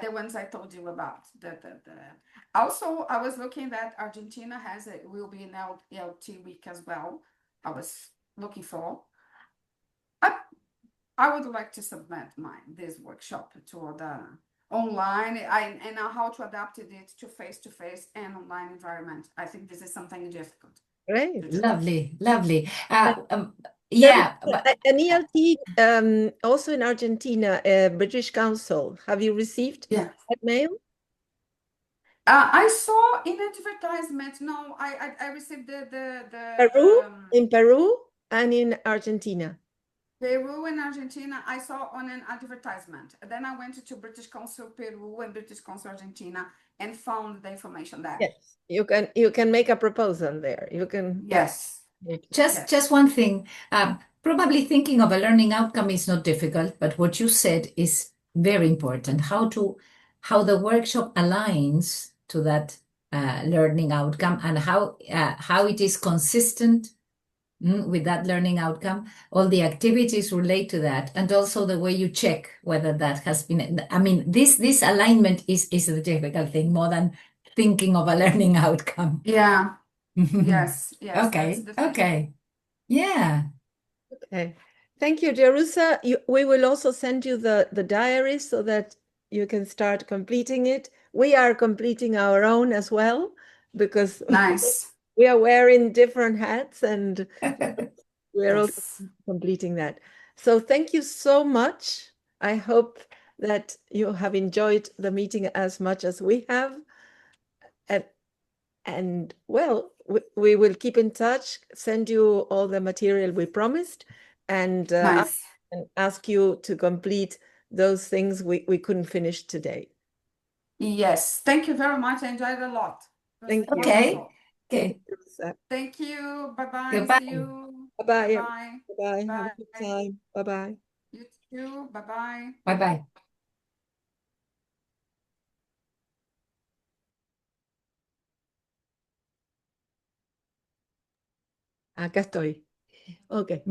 The ones I told you about. Also, I was looking that Argentina will be an LT week as well. I was looking for. I would like to submit this workshop to the online and how to adapt it to face and online environment. I think this is something difficult. Great. Lovely. There Yeah. is an ELT also in Argentina, British Council. Have you received that mail? I saw in advertisement. No, I received the Peru, in Peru and in Argentina. Peru and Argentina, I saw on an advertisement. Then I went to British Council Peru and British Council Argentina and found the information there. Yes, you can make a proposal there. You can. Yes. Just one thing. Probably thinking of a learning outcome is not difficult, but what you said is very important. How the workshop aligns to that learning outcome and how it is consistent with that learning outcome. All the activities relate to that, and also the way you check whether that has been. I mean, this alignment is the difficult thing more than thinking of a learning outcome. Yeah. Yes. Okay. Okay. Yeah. Okay. Thank you, Jerusa. We will also send you the diary so that you can start completing it. We are completing our own as well because nice. We are wearing different hats and we're Yes. also completing that. So thank you so much. I hope that you have enjoyed the meeting as much as we have. And well, we will keep in touch, send you all the material we promised, and Nice. ask you to complete those things we couldn't finish today. Yes. Thank you very much. I enjoyed it a lot. Thank you. Okay. Okay. Thank you. Bye-bye. Goodbye. See you. Bye-bye. Bye. Bye-bye. Have a good time. Bye-bye. You too. Bye-bye. Bye-bye. Acá estoy. Ok.